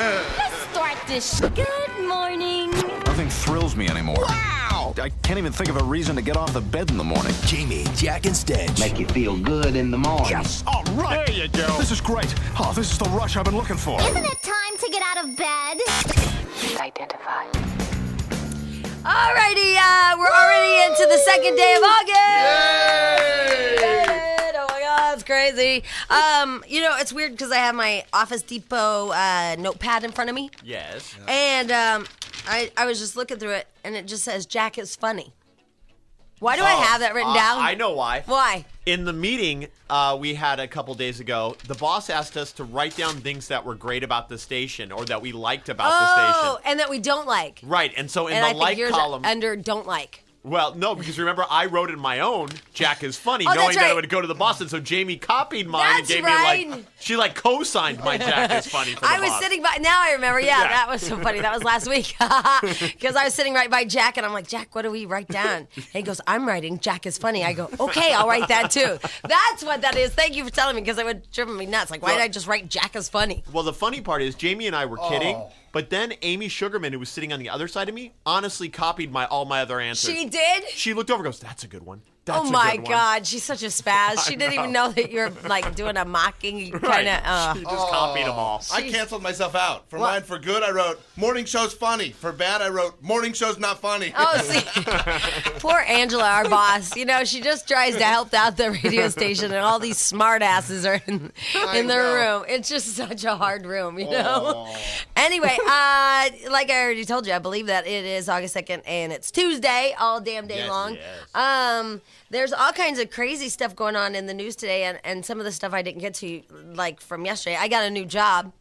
Let's start this. Good morning. Nothing thrills me anymore. Wow! I can't even think of a reason to get off the bed in the morning. Jamie, Jack, and Stench. Make you feel good in the morning. Yes! All right! There you go. This is great. Oh, this is the rush I've been looking for. Isn't it time to get out of bed? Identify. Alrighty, we're already into the second day of August. Yay! Oh my God, it's crazy. It's weird because I have my Office Depot notepad in front of me. Yes. And I was just looking through it, and it just says Jack is funny. Why do I have that written down? I know why. Why? In the meeting we had a couple days ago, the boss asked us to write down things that were great about the station or that we liked about the station. Oh, and that we don't like. Right, and so in And the I think like yours column... under don't like. Well, no, because remember, I wrote in my own, Jack is funny, Oh, knowing that's that right. it would go to the boss. And so Jamie copied mine and That's gave right. me, she co-signed my Jack is funny for the I was boss. sitting by, now I remember, Yeah. that was so funny. That was last week. Because I was sitting right by Jack, and I'm like, Jack, what do we write down? And he goes, I'm writing Jack is funny. I go, okay, I'll write that too. That's what that is. Thank you for telling me, because it would drive me nuts. Like, why did I just write Jack is funny? Well, the funny part is Jamie and I were kidding, but then Amy Sugarman, who was sitting on the other side of me, honestly copied all my other answers. She did? She looked over and goes, that's a good one. That's Oh a my good one." God, she's such a spaz. She didn't even know that you're like doing a mocking kind of. She just copied them all. I canceled myself out. For mine, for good, I wrote, morning show's funny. For bad, I wrote, morning show's not funny. Oh, see, poor Angela, our boss. She just tries to help out the radio station, and all these smart asses are in their room. It's just such a hard room, Anyway, like I already told you, I believe that it is August 2nd, and it's Tuesday all damn day long. Yes. There's all kinds of crazy stuff going on in the news today, and some of the stuff I didn't get to, like from yesterday. I got a new job.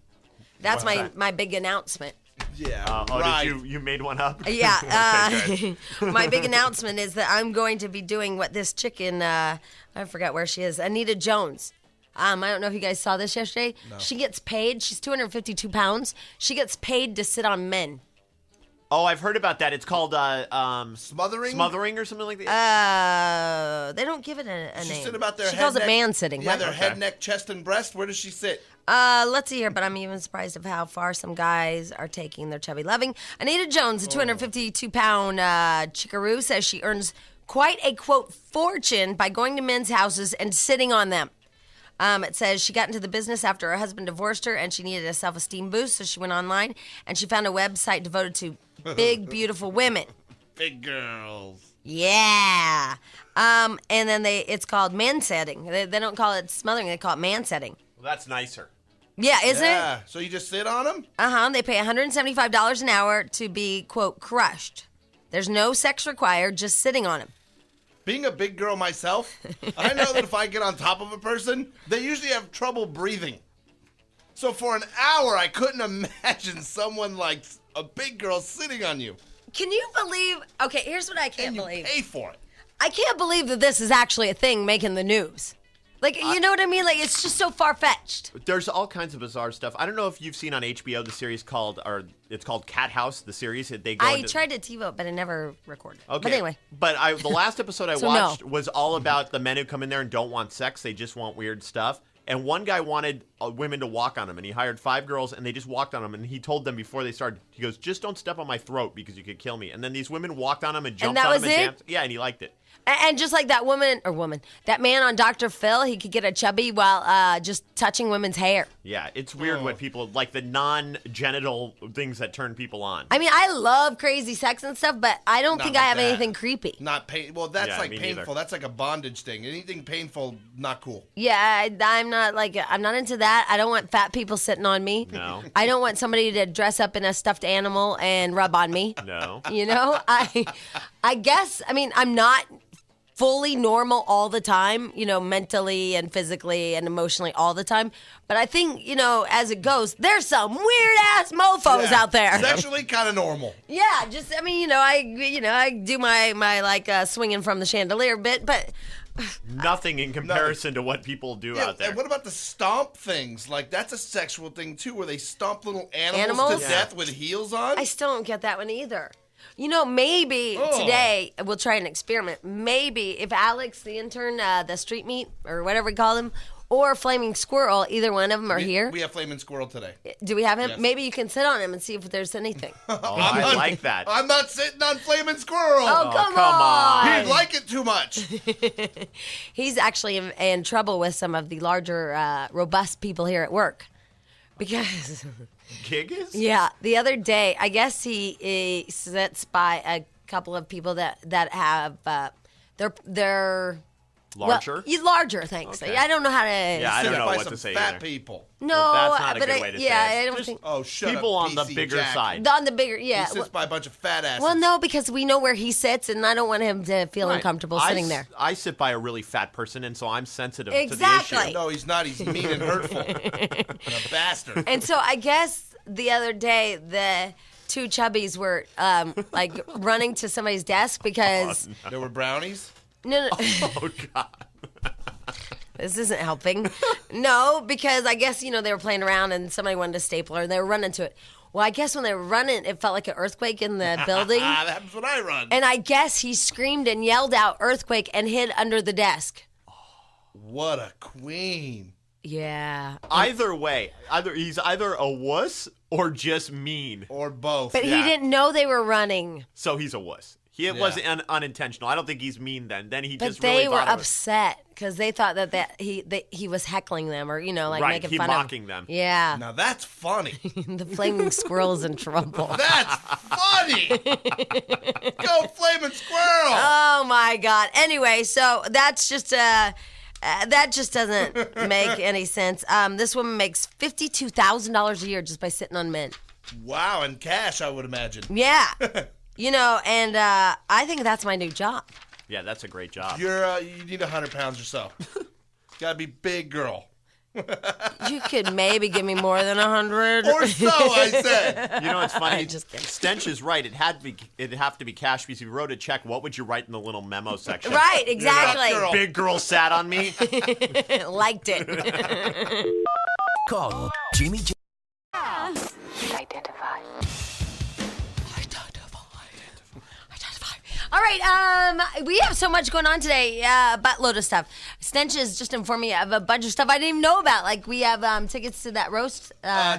That's my big announcement. Yeah, right. Did you made one up? Yeah. Okay, My big announcement is that I'm going to be doing what this chick in, I forgot where she is, Anita Jones. I don't know if you guys saw this yesterday. No. She gets paid. She's 252 pounds. She gets paid to sit on men. Oh, I've heard about that. It's called smothering? Smothering or something like that? They don't give it a name. She sit about their She head, calls it neck, man sitting. Yeah, Right? their head, neck, chest, and breast. Where does she sit? Let's see here, but I'm even surprised of how far some guys are taking their chubby loving. Anita Jones, a 252-pound chickaroo, says she earns quite a, quote, fortune by going to men's houses and sitting on them. It says she got into the business after her husband divorced her, and she needed a self-esteem boost, so she went online, and she found a website devoted to big, beautiful women. Big girls. Yeah. And then it's called man-setting. They don't call it smothering, they call it man-setting. Well, that's nicer. Yeah, isn't it? Yeah, so you just sit on them? They pay $175 an hour to be, quote, crushed. There's no sex required, just sitting on him. Being a big girl myself, I know that if I get on top of a person, they usually have trouble breathing. So for an hour, I couldn't imagine someone like a big girl sitting on you. Can you believe? Okay, here's what I can't And you believe. pay for it. I can't believe that this is actually a thing making the news. Like, you know what I mean? Like, it's just so far-fetched. There's all kinds of bizarre stuff. I don't know if you've seen on HBO the series called Cat House, the series. They go I tried to TiVo, but I never recorded. Okay. But anyway. But the last episode I So watched no. was all about the men who come in there and don't want sex. They just want weird stuff. And one guy wanted women to walk on him, and he hired 5 girls, and they just walked on him. And he told them before they started, he goes, just don't step on my throat because you could kill me. And then these women walked on him and jumped on him and danced. Yeah, and he liked it. And just like that that man on Dr. Phil, he could get a chubby while just touching women's hair. Yeah, it's weird what people, like the non-genital things that turn people on. I mean, I love crazy sex and stuff, but I don't think I have anything creepy. Not pain. Well, that's like me painful. neither. That's like a bondage thing. Anything painful, not cool. Yeah, I'm not into that. I don't want fat people sitting on me. No. I don't want somebody to dress up in a stuffed animal and rub on me. No. You know, I guess, I mean, I'm not fully normal all the time, mentally and physically and emotionally all the time. But I think, as it goes, there's some weird ass mofos out there. Sexually kind of normal. Yeah, just, I mean, I do my swinging from the chandelier bit, but Nothing in comparison to what people do out there. And what about the stomp things? Like, that's a sexual thing, too, where they stomp little animals? To death with heels on? I still don't get that one either. Maybe today we'll try an experiment. Maybe if Alex, the intern, the street meat or whatever we call him, or Flaming Squirrel. Either one of them are here. We have Flaming Squirrel today. Do we have him? Yes. Maybe you can sit on him and see if there's anything. I like that. I'm not sitting on Flaming Squirrel. Oh, come come on. He'd like it too much. He's actually in trouble with some of the larger, robust people here at work. Because, Gigas? yeah, the other day, I guess he sits by a couple of people that have, they're Larger? Well, larger, thanks. Okay. I don't know how to. Yeah, I don't Sit know by what some to say fat either. people. No, Well, that's not a but good way to say yeah, it. I don't Just- think. Oh, shut People up, on the PC bigger Jack. side. On the bigger, yeah. He sits by a bunch of fat asses. Well, no, because we know where he sits, and I don't want him to feel Right. uncomfortable I sitting s- there. I sit by a really fat person, and so I'm sensitive Exactly. to the issue. No, he's not. He's mean and hurtful. And a bastard. And so I guess the other day the two chubbies were like running to somebody's desk because There were brownies. no, Oh, God. this isn't helping. No, because I guess they were playing around and somebody wanted a stapler and they were running to it. Well, I guess when they were running, it felt like an earthquake in the building. That happens when I run. And I guess he screamed and yelled out "earthquake" and hid under the desk. What a queen. Yeah. Either way, he's either a wuss or just mean. Or both. But Yeah. he didn't know they were running. So he's a wuss. It was unintentional. I don't think he's mean then. Then he But just they really were thought it was- upset because they thought that he was heckling them or like Right, making he fun mocking of them. Yeah. Now that's funny. The flaming squirrel's in trouble. That's funny. Go Flaming Squirrel. Oh my God. Anyway, so that's just that just doesn't make any sense. This woman makes $52,000 a year just by sitting on men. Wow, and cash, I would imagine. Yeah. And I think that's my new job. Yeah, that's a great job. You need 100 pounds or so. Gotta be big girl. You could maybe give me more than 100. Or so, I said. You know, it's funny. Just kidding. Stench is right. It'd have to be cash because if you wrote a check, what would you write in the little memo section? Right, exactly. Girl. Big girl sat on me. Liked it. Call Jimmy J. Identify. All right, we have so much going on today, buttload of stuff. Stench has just informed me of a bunch of stuff I didn't even know about. Like we have tickets to that roast.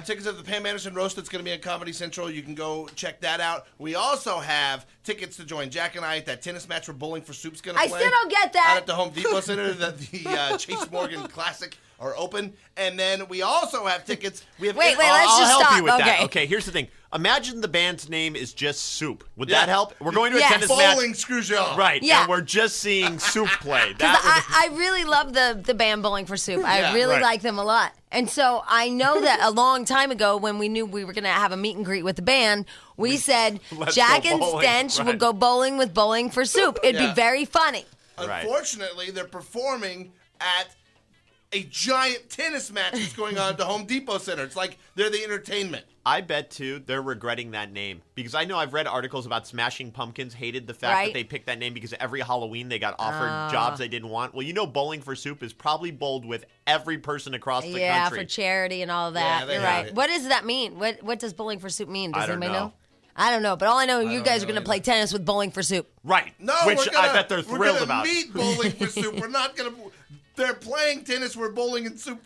Tickets at the Pam Anderson Roast. It's going to be at Comedy Central. You can go check that out. We also have tickets to join Jack and I at that tennis match where Bowling for Soup's going to I play. still don't get that. Out at the Home Depot Center, the Chase Morgan Classic are open. And then we also have tickets. We have Wait, let's I'll just help stop. you with that. Okay. Okay, here's the thing. Imagine the band's name is just Soup. Would Yeah. that help? We're going to a Yes. tennis match. Bowling screws you off. Right, Yeah. and we're just seeing Soup play. 'Cause That I really love the band Bowling for Soup. I Yeah, really right. like them a lot. And so I know that a long time ago when we knew we were going to have a meet and greet with the band, we said Let's Jack go and bowling. Stench will Right. go bowling with Bowling for Soup. It'd Yeah. be very funny. Right. Unfortunately, they're performing at a giant tennis match that's going on at the Home Depot Center. It's like they're the entertainment. I bet, too, they're regretting that name. Because I know I've read articles about Smashing Pumpkins hated the fact Right. that they picked that name because every Halloween they got offered jobs they didn't want. Well, you know Bowling for Soup is probably bowled with every person across the Yeah, country. for charity and all of that. Yeah, they You're hate right. it. What does that mean? What does Bowling for Soup mean? Does I don't anybody know. I don't know, but all I know you don't guys are know going to play tennis with Bowling for Soup. Right. No, Which we're gonna, I bet they're we're thrilled gonna about. meet Bowling for Soup. We're not gonna. They're playing tennis where Bowling for Soup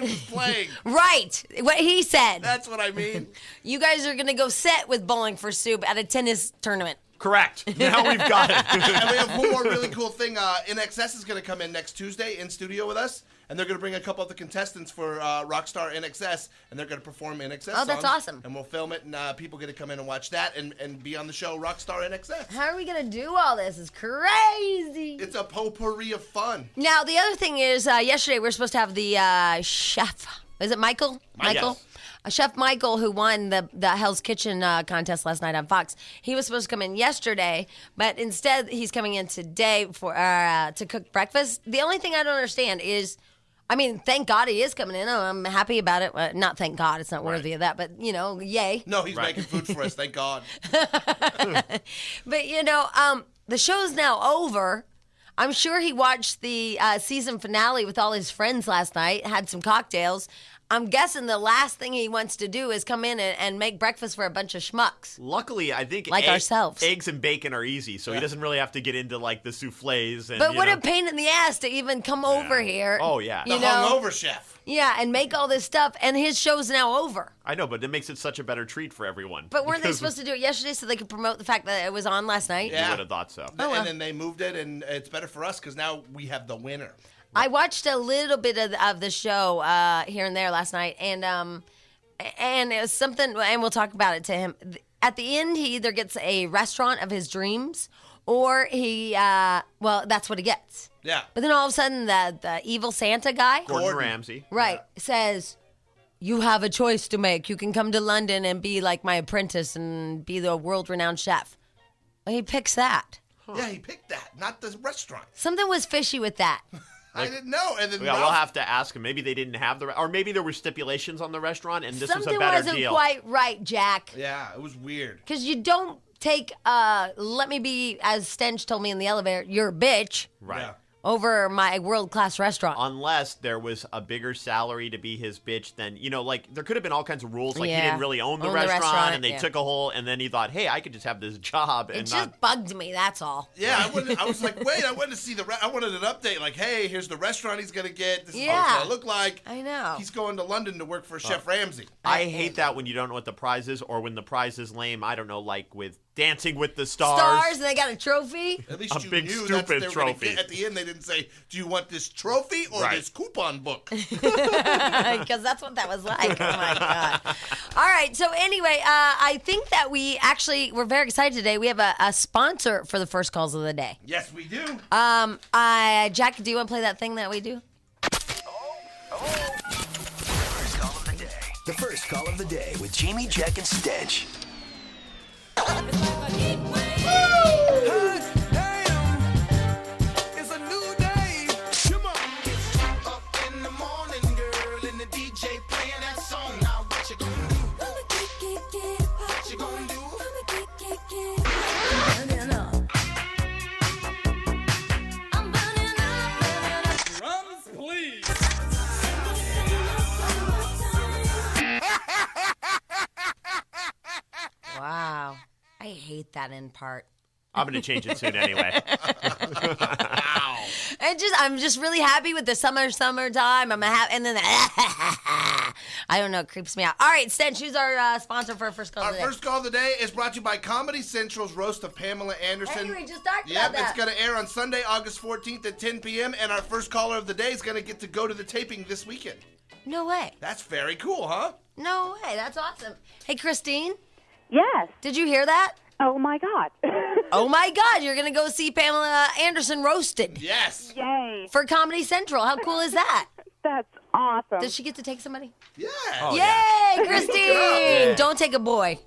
is playing. Right. What he said. That's what I mean. You guys are going to go sit with Bowling for Soup at a tennis tournament. Correct. Now we've got it. And we have one more really cool thing. NXS is going to come in next Tuesday in studio with us, and they're going to bring a couple of the contestants for Rockstar NXS, and they're going to perform NXS Oh, that's songs, awesome. And we'll film it, and people get to come in and watch that and be on the show Rockstar NXS. How are we going to do all this? It's crazy. It's a potpourri of fun. Now, the other thing is, yesterday we were supposed to have the chef. Is it Michael? Michael? Yes. Chef Michael, who won the Hell's Kitchen contest last night on Fox. He was supposed to come in yesterday, but instead he's coming in today for to cook breakfast. The only thing I don't understand is, I mean, thank God he is coming in. I'm happy about it. Not thank God. It's not worthy of that, but, yay. No, he's Right. making food for us, thank God. But, the show's now over. I'm sure he watched the season finale with all his friends last night, had some cocktails. I'm guessing the last thing he wants to do is come in and make breakfast for a bunch of schmucks. Luckily, I think Like ourselves. eggs and bacon are easy, so he doesn't really have to get into like the soufflés. And, But you what know. a pain in the ass to even come over here. Oh, yeah. The You know? hungover chef. Yeah, and make all this stuff, and his show's now over. I know, but it makes it such a better treat for everyone. But weren't they Because supposed to do it yesterday so they could promote the fact that it was on last night? Yeah. You would have thought so. Oh, well. And then they moved it, and it's better for us because now we have the winner. I watched a little bit of the show here and there last night, and it was something, and we'll talk about it to him. At the end, he either gets a restaurant of his dreams, or he, that's what he gets. Yeah. But then all of a sudden, the evil Santa guy, Gordon Ramsay. right, says, you have a choice to make. You can come to London and be like my apprentice and be the world-renowned chef. Well, he picks that. Yeah, he picked that, not the restaurant. Something was fishy with that. I didn't know. And then Yeah, Ralph, we'll have to ask him. Maybe they didn't have or maybe there were stipulations on the restaurant, and this Something was a better wasn't deal. quite right, Jack. Yeah, it was weird. Because you don't take, let me be, as Stench told me in the elevator, you're a bitch Right. Yeah. over my world-class restaurant. Unless there was a bigger salary to be his bitch than, like, there could have been all kinds of rules. Like, he Yeah. didn't really own the Own the restaurant, restaurant, and they yeah. took a whole, and then he thought, hey, I could just have this job It and just not. bugged me, that's all. Yeah, I was like, wait, I wanted to see I wanted an update. Like, hey, here's the restaurant he's gonna get. This is what it's Yeah. gonna look like. I know. He's going to London to work for Chef Ramsay. I hate that when you don't know what the prize is, or when the prize is lame. I don't know, like with Dancing with the Stars, and they got a trophy? At least A you big knew stupid that's what they were gonna trophy. get. At the end, they didn't say, "Do you want this trophy or Right. this coupon book?" Because that's what that was like. Oh, my God. All right, so anyway, I think that we're very excited today. We have a sponsor for the first calls of the day. Yes, we do. Jack, do you want to play that thing that we do? First call of the day. The first call of the day with Jamie, Jack, and Stench. Wow. I hate that end part. I'm going to change it soon anyway. I'm just really happy with the summertime. And then I don't know, it creeps me out. All right, Stench, who's our sponsor for our first call Our of the day? first call of the day is brought to you by Comedy Central's Roast of Pamela Anderson. Hey, we just talked Yep, about that. it's going to air on Sunday, August 14th at 10 p.m. And our first caller of the day is going to get to go to the taping this weekend. No way. That's very cool, huh? No way. That's awesome. Hey, Christine, Yes. did you hear that? Oh my God. Oh my God, you're going to go see Pamela Anderson roasted Yes. Yay. for Comedy Central. How cool is that? That's awesome. Does she get to take somebody? Yeah. Oh, Yay, Christine! Yeah. Don't take a boy.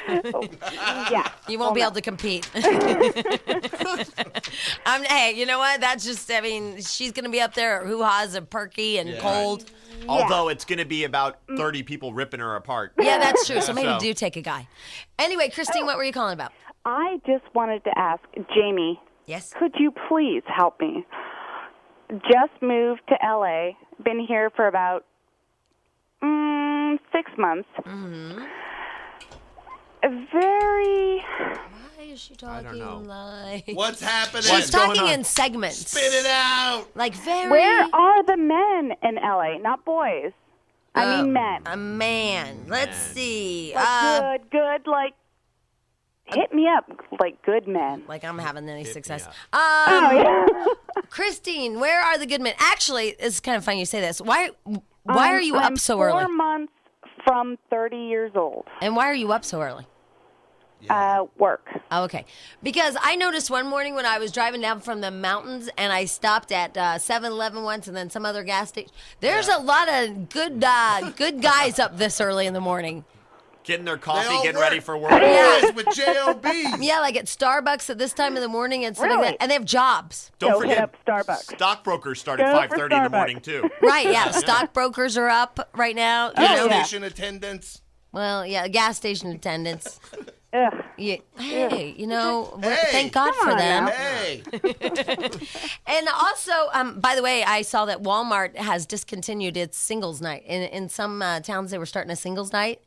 Yeah. You won't be able to compete. Hey, you know what? That's just, she's going to be up there, hoo-ha's and perky and cold. Although it's going to be about 30 people ripping her apart. Yeah, that's true. So maybe So- do take a guy. Anyway, Christine, what were you calling about? I just wanted to ask Jamie, Yes? could you please help me? Just moved to LA. Been here for about 6 months. Mm-hmm. Very. Why is she talking know. like... What's happening? She's going talking on? in segments. Spit it out. Like very... Where are the men in LA? Not boys. I mean men. A man. Let's see. Like good, like, hit me up, like good men. Like I'm having any success. up. Oh, yeah. Christine, where are the good men? Actually, it's kind of funny you say this. Why are you I'm up so 4 early? months from 30 years old. And why are you up so early? Work. Oh, okay. Because I noticed one morning when I was driving down from the mountains and I stopped at 7-Eleven once and then some other gas station. There's a lot of good guys up this early in the morning. Getting their They coffee, all getting work. ready for work. Boys with JOBs. Yeah, like at Starbucks at this time of the morning and stuff like Really? that. And they have jobs. Don't Go forget, hit up Starbucks. stockbrokers start at Go for 5:30 in the Starbucks. morning, too. Right, yeah. Stockbrokers are up right now. You Gas know? yeah. station attendants. Well, yeah, gas station attendants. Ugh. Yeah. Hey, Hey, thank God come for on them. now. Hey. And also, by the way, I saw that Walmart has discontinued its singles night. In some towns, they were starting a singles night,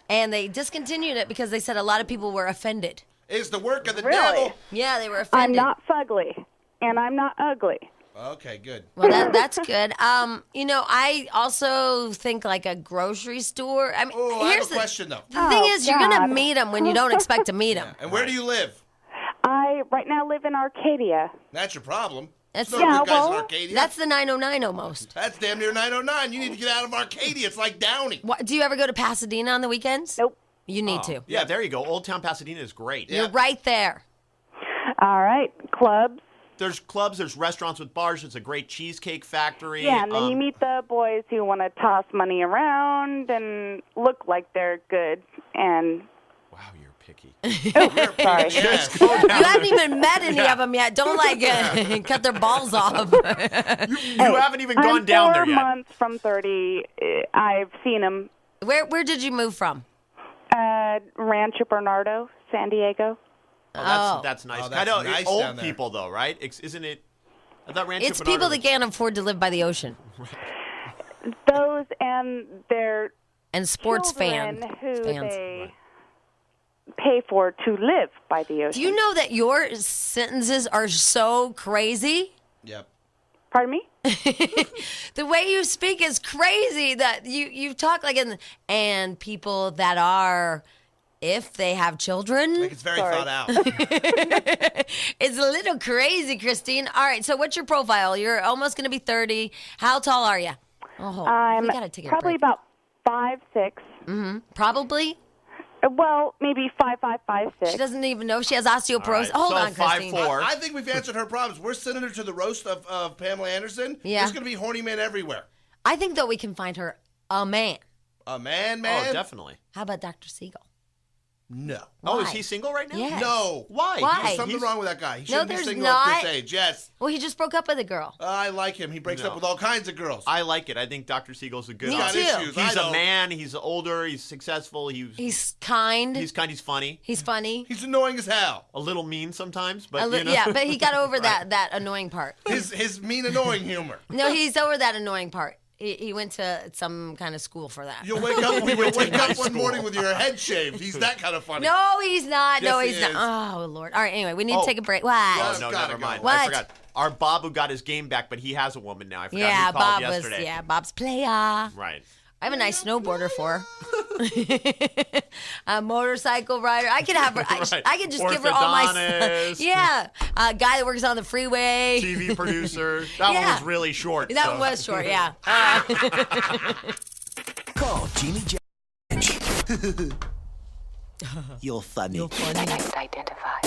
and they discontinued it because they saad a lot of people were offended. It's the work of the Really? devil. Yeah, they were I'm offended. not fugly, and I'm not ugly. Okay, good. Well, that's good. I also think like a grocery store. I mean, Oh, I have here's a question, though. the thing is, you're gonna God. meet them when you don't expect to meet them. And where do you live? I right now live in Arcadia. That's your problem. That's There's no Yeah, good guys in well, Arcadia. That's the 909 almost. That's damn near 909. You need to get out of Arcadia. It's like Downey. What, do you ever go to Pasadena on the weekends? Nope. You need to. Yeah, there you go. Old Town Pasadena is great. You're right there. All right, clubs. There's clubs, there's restaurants with bars. There's a great cheesecake factory. Yeah, and then you meet the boys who want to toss money around and look like they're good. And Wow, you're picky. sorry. Yes. You haven't even met any of them yet. Don't cut their balls off. You haven't even gone I'm down there 4 yet. months from 30. I've seen them. Where did you move from? Rancho Bernardo, San Diego. Oh, that's nice. Oh, that's I know, nice old down there. people, though, right? Isn't it? I thought Rancho It's Bernardo people that was- can't afford to live by the ocean Those and their and sports children who fans. they pay for to live by the ocean. Do you know that your sentences are so crazy? Yep. Pardon me? The way you speak is crazy. That you talk like and people that are, if they have children, Like it's very thought out. it's a little crazy, Christine. All right, so what's your profile? You're almost going to be 30. How tall are you? Oh, I'm we got to take a probably break. about 5'6". Probably. Well, maybe 5'5", 5'6". She doesn't even know she has osteoporosis. All right, Hold so on, Christine. 5'4". I think we've answered her problems. We're sending her to the roast of Pamela Anderson. Yeah. There's going to be horny men everywhere. I think, though, we can find her a man. A man. Oh, definitely. How about Dr. Siegel? No. Oh, is Why? he single right now? Yes. No. Why? Why? There's something He's- wrong with that guy. He No, shouldn't be there's single at not. this age. Yes. Well, he just broke up with a girl. I like him. He breaks No. up with all kinds of girls. I like it. I think Dr. Siegel's a good Me option. too. issues. He's I a don't. man. He's older. He's successful. He's kind. He's kind. He's funny. He's funny. He's annoying as hell. A little mean sometimes, but Yeah, but he got over that annoying part. His mean, annoying humor. No, he's over that annoying part. He went to some kind of school for that. You'll wake up. You'll wake up one school. morning with your head shaved. He's that kind of funny. No, he's not. Yes, no, he he's not. is. Oh, Lord. All right, anyway, we need Oh. to take a break. What? Oh, Yes. no, Gotta never go. mind. What? I forgot. Our Bob who got his game back, but he has a woman now. I forgot Yeah, who called Bob yesterday. Bob's player. Right. I have a nice snowboarder for her. A motorcycle rider. I could have her. Right. I could just give her all my Orthodontist. Yeah. A guy that works on the freeway. TV producer. That one Yeah. was really short. That so- one was short, yeah. Call Jimmy Stench. You're funny. Identify.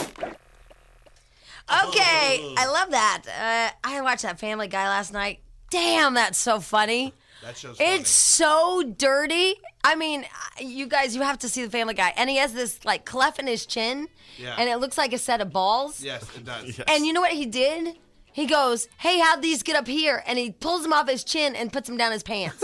Okay, I love that. I watched that Family Guy last night. Damn, that's so funny. That show's funny. It's so dirty. I mean, you guys, you have to see the Family Guy. And he has this like cleft in his chin, Yeah. and it looks like a set of balls. Yes, it does. And you know what he did? He goes, "Hey, how'd these get up here?" And he pulls them off his chin and puts them down his pants.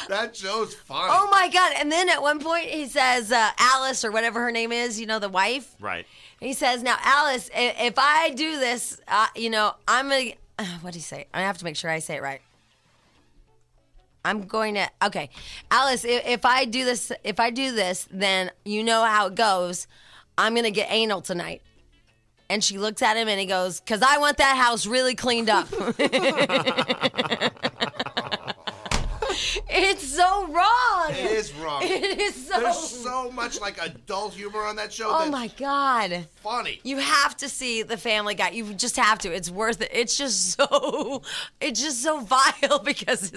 That show's funny. Oh my God. And then at one point he says, Alice or whatever her name is, you know, the wife. Right. He says, "Now, Alice, if I do this, I'm going to, what do you say? I have to make sure I say it right. I'm going to, okay. Alice, if I do this, then you know how it goes. I'm going to get anal tonight." And she looks at him and he goes, "'Cause I want that house really cleaned up." It's so wrong. It is wrong. It is so. There's so much like adult humor on that show. Oh that's my God. funny. You have to see the Family Guy. You just have to. It's worth it. It's just so vile because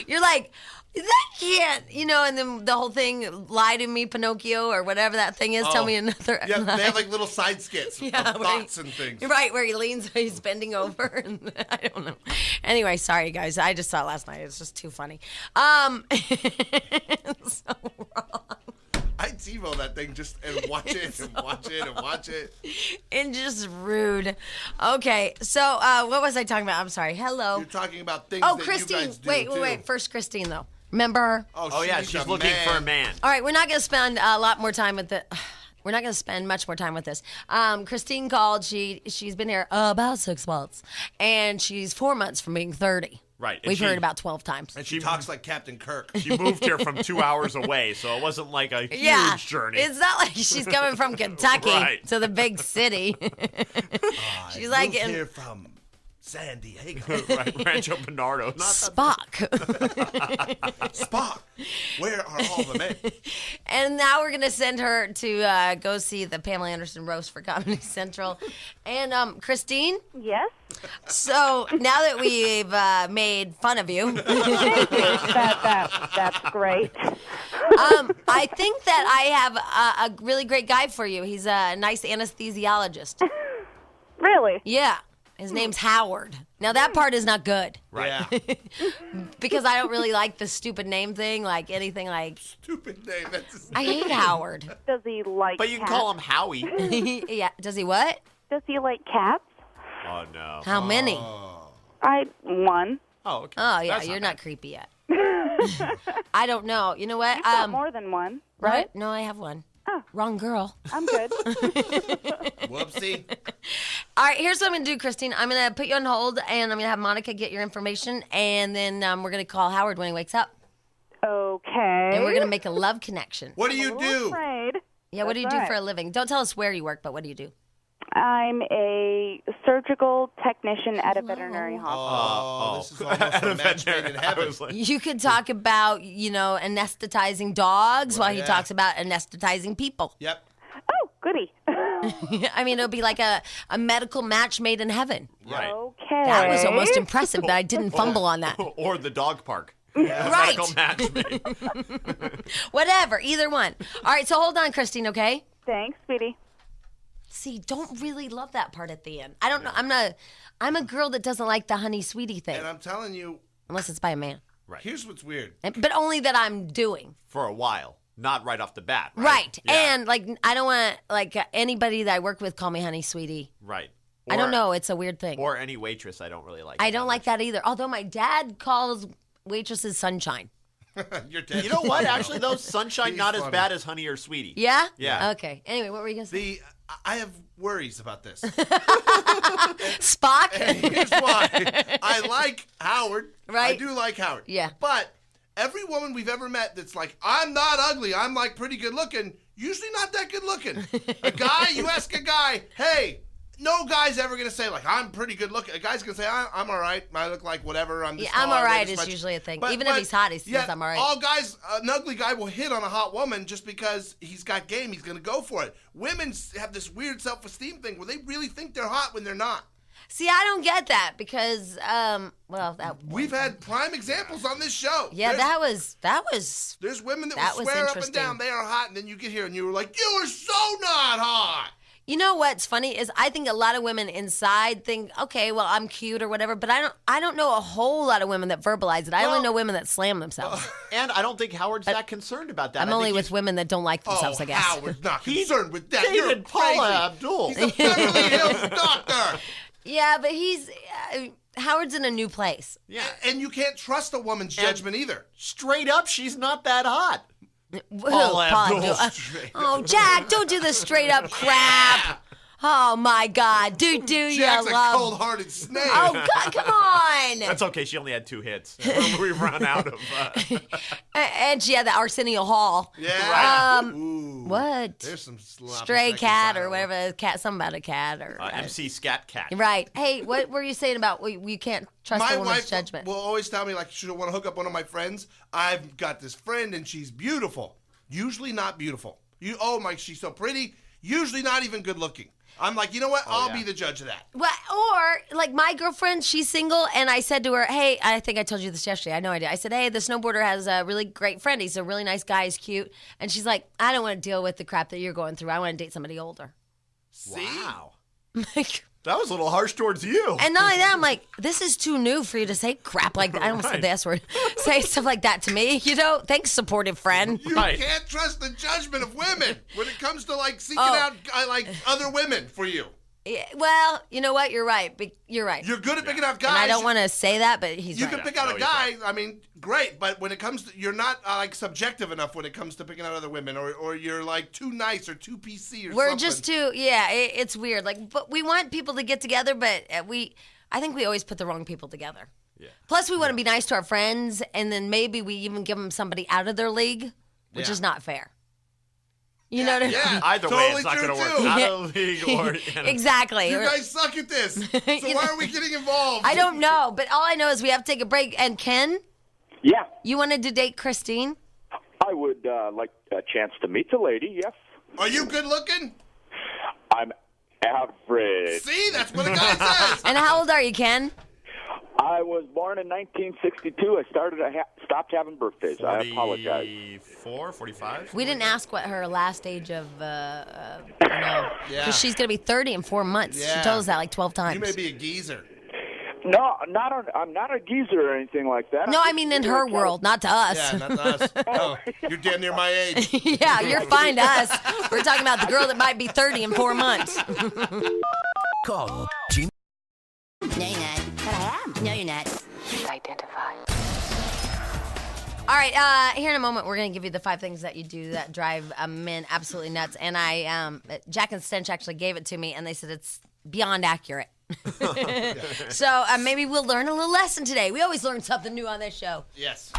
you're like, that can't, and then the whole thing, "Lie to me, Pinocchio," or whatever that thing is. Tell me another. Yeah, they have like little side skits Yeah, of where thoughts and things. Right, where he's bending over, and I don't know. Anyway, sorry guys, I just saw it last night. It's just too funny. It's so wrong. I TiVo that thing just and watch it and watch it and watch it. And just rude. Okay, so what was I talking about? I'm sorry. Hello. You're talking about things Oh, that Christine. you guys do Wait. too. First, Christine though. Remember her? Oh yeah, she's looking for a man. All right, we're not going to spend a lot more time with the. We're not going to spend much more time with this. Christine called. She's been here about 6 months, and she's 4 months from being 30. Right. We've heard about 12 times. And she talks like Captain Kirk. She moved here from 2 hours away, so it wasn't like a huge Yeah, journey. it's not like she's coming from Kentucky Right. to the big city. She's like Moved here from San Diego. Right, Rancho Bernardo. Not Spock. Spock, where are all the men? And now we're going to send her to go see the Pamela Anderson roast for Comedy Central. And Christine, Yes? so now that we've made fun of you, That's great. I think that I have a really great guy for you. He's a nice anesthesiologist. Really? Yeah. His name's Howard. Now, that part is not good Yeah. because I don't really like the stupid name thing, like anything like, Stupid name. That's I hate Howard. Does he like But you can cats? call him Howie. Yeah. Does he what? Does he like cats? Oh no. How many? One. Oh, okay. Oh, yeah. That's You're not not creepy yet. I don't know. You know what? You've got more than one, Right? right? No, I have one. Oh. Wrong girl. I'm good. whoopsie. All right, here's what I'm going to do, Christine. I'm going to put you on hold, and I'm going to have Monica get your information, and then we're going to call Howard when he wakes up. Okay. And we're going to make a love connection. What do you A little do? afraid. Yeah, what do you That's do right. for a living? Don't tell us where you work, but what do you do? I'm a surgical technician at a veterinary hospital. Oh, this is almost a match made in I heaven. was like, You could talk about, anesthetizing dogs while he yeah. talks about anesthetizing people. Yep. Oh, goody. I mean, it'll be like a medical match made in heaven. right. Okay. That was almost impressive that I didn't fumble on that. Or the dog park. Right. Medical match made. Whatever, either one. All right, so hold on, Christine, okay? Thanks, sweetie. See, don't really love that part at the end. I don't know. I'm a girl that doesn't like the honey sweetie thing, And I'm telling you, unless it's by a man. here's what's weird. But only that I'm doing. For a while. Not right off the bat. Right. Yeah. And like I don't want anybody that I work with call me honey sweetie. Right. I don't Or- know, it's a weird thing. Or any waitress I don't really like. I don't like that either. Although my dad calls waitresses sunshine. You're dead. You know what? Actually, though, sunshine He's not as funny. bad as honey or sweetie. Yeah? Yeah. Okay. Anyway, what were you going to say? I have worries about this. Spock? Here's why. I like Howard. Right. I do like Howard. Yeah. But every woman we've ever met that's like, I'm not ugly, I'm like pretty good looking, usually not that good looking. A guy, you ask a guy, hey, no guy's ever going to say, like, I'm pretty good looking. A guy's going to say, I'm all right. I look like whatever. I'm this Yeah, I'm tall, I all wear right this is much." usually a thing. Even if he's hot, he says I'm all right. All guys, an ugly guy will hit on a hot woman just because he's got game. He's going to go for it. Women have this weird self-esteem thing where they really think they're hot when they're not. See, I don't get that because, We've had prime examples on this show. Yeah, There's- that was. There's women that That will was swear up and interesting. down they are hot, and then you get here and you were like, you are so not hot. You know what's funny is I think a lot of women inside think, okay, well, I'm cute or whatever, but I don't know a whole lot of women that verbalize it. I only know women that slam themselves. And I don't think Howard's that concerned about that. I'm I only think with he's women that don't like themselves, Oh, I guess. Howard's not concerned with that. You're dated crazy. Paula Abdul. He's a Beverly Hills doctor. Yeah, but Howard's in a new place. Yeah. And you can't trust a woman's judgment either. Straight up, she's not that hot. Who? Paula Abdul. Oh, Jack, don't do the straight up crap. Oh, my God. Do Jack's you a love... cold-hearted snake. Oh, God, come on. That's okay. She only had 2 hits. We've run out of. And she had the Arsenio Hall. Yeah. What? There's some sloppy Stray seconds cat out or of whatever. Cat, something about a cat or... MC Scat Cat. Right. Hey, what were you saying about you can't trust My a woman's wife judgment? will always tell me, like, should I want to hook up one of my friends? I've got this friend, and she's beautiful. Usually not beautiful. She's so pretty. Usually not even good looking. I'm like, you know what? I'll be the judge of that. Well, or like my girlfriend, she's single, and I said to her, hey, I think I told you this yesterday. I know I did. I said, hey, the snowboarder has a really great friend. He's a really nice guy. He's cute. And she's like, I don't want to deal with the crap that you're going through. I want to date somebody older. See? Wow. Like, That was a little harsh towards you. and not only that, I'm like, this is too new for you to say crap like that. I almost said the S word. Say stuff like that to me. Thanks, supportive friend. You Right. can't trust the judgment of women when it comes to, like, seeking out, like, other women for you. Yeah, well, you know what? You're right. You're right. You're good at picking out guys. And I don't want to say that, but he's You right. can pick out a guy. I mean, great. But when it comes to, you're not like subjective enough when it comes to picking out other women, or you're like too nice or too PC or We're something. just too. Yeah, it's weird. Like, but we want people to get together, but I think we always put the wrong people together. Yeah. Plus, we want to be nice to our friends, and then maybe we even give them somebody out of their league, which is not fair. You know what I mean? Yeah, Either way, totally it's not true, going to work. too. Out of the league or... Exactly. You guys suck at this. So why are we getting involved? I don't know, but all I know is we have to take a break. And Ken? Yeah. You wanted to date Christine? I would like a chance to meet the lady, yes. Are you good looking? I'm average. See, that's what a guy says. And how old are you, Ken? I was born in 1962. I stopped having birthdays. I apologize. 44, 45? We didn't ask what her last age of, because she's going to be 30 in 4 months. Yeah. She told us that like 12 times. You may be a geezer. No, I'm not a geezer or anything like that. No, I mean in her world, not to us. Yeah, not to us. No, you're damn near my age. Yeah, you're fine to us. We're talking about the girl that might be 30 in 4 months. Call Jimmy. No, you're not. But I am. No, you're not. Identify. All right, here in a moment, we're going to give you the 5 things that you do that drive men absolutely nuts. And Jack and Stench actually gave it to me, and they said it's beyond accurate. So maybe we'll learn a little lesson today. We always learn something new on this show. Yes.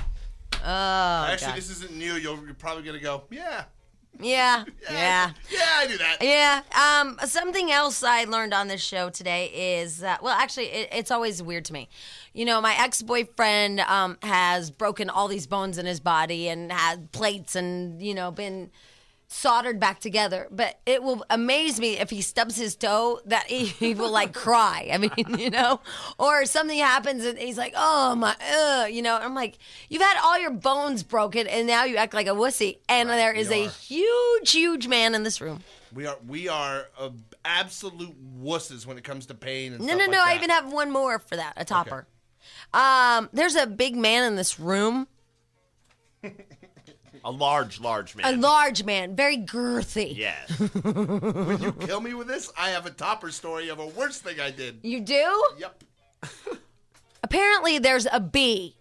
Oh, Actually, God. this isn't new. You're probably going to go, yeah. Yeah. Yeah, I do that. Yeah. Something else I learned on this show today is, it's always weird to me. You know, my ex-boyfriend has broken all these bones in his body and had plates and, been soldered back together. But it will amaze me if he stubs his toe that he will, cry. I mean, or something happens and he's like, oh, my, I'm like, you've had all your bones broken and now you act like a wussy. And there is a huge, huge man in this room. We are absolute wusses when it comes to pain and No, stuff like that. I even have one more for that, a topper. There's a big man in this room. A large man. A large man, very girthy. Yes. When you kill me with this, I have a topper story of a worse thing I did. You do? Yep. Apparently, there's a bee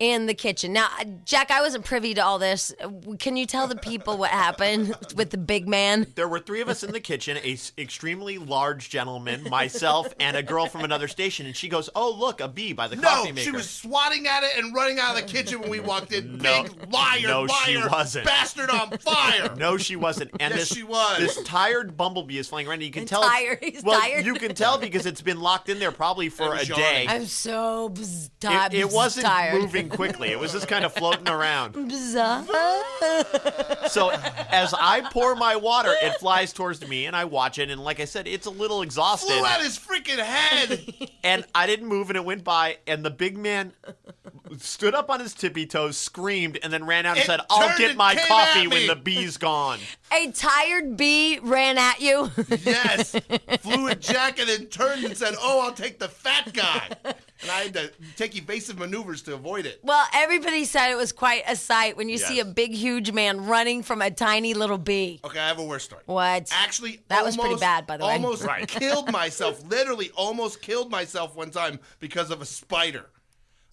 in the kitchen. Now, Jack, I wasn't privy to all this. Can you tell the people what happened with the big man? There were 3 of us in the kitchen, a extremely large gentleman, myself, and a girl from another station. And she goes, oh, look, a bee by the coffee maker. No, she was swatting at it and running out of the kitchen when we walked in. No. Big liar, No, she wasn't. Bastard on fire. No, she wasn't. And Yes, she was. This tired bumblebee is flying around. You can tell. He's well, tired. You can tell because it's been locked in there probably for a day. I'm so tired. It wasn't moving quickly. It was just kind of floating around. So as I pour my water, it flies towards me, and I watch it. And like I said, it's a little exhausted. Flew at his freaking head. And I didn't move, and it went by. And the big man stood up on his tippy toes, screamed, and then ran out and said, "I'll get my coffee when the bee's gone." A tired bee ran at you. Yes. Flew at Jack and then turned and said, "Oh, I'll take the fat guy." And I had to take evasive maneuvers to avoid it. Well, everybody said it was quite a sight when you see a big, huge man running from a tiny little bee. Okay, I have a worse story. What? Actually, that was pretty bad, by the way. Almost killed myself. Literally, almost killed myself one time because of a spider.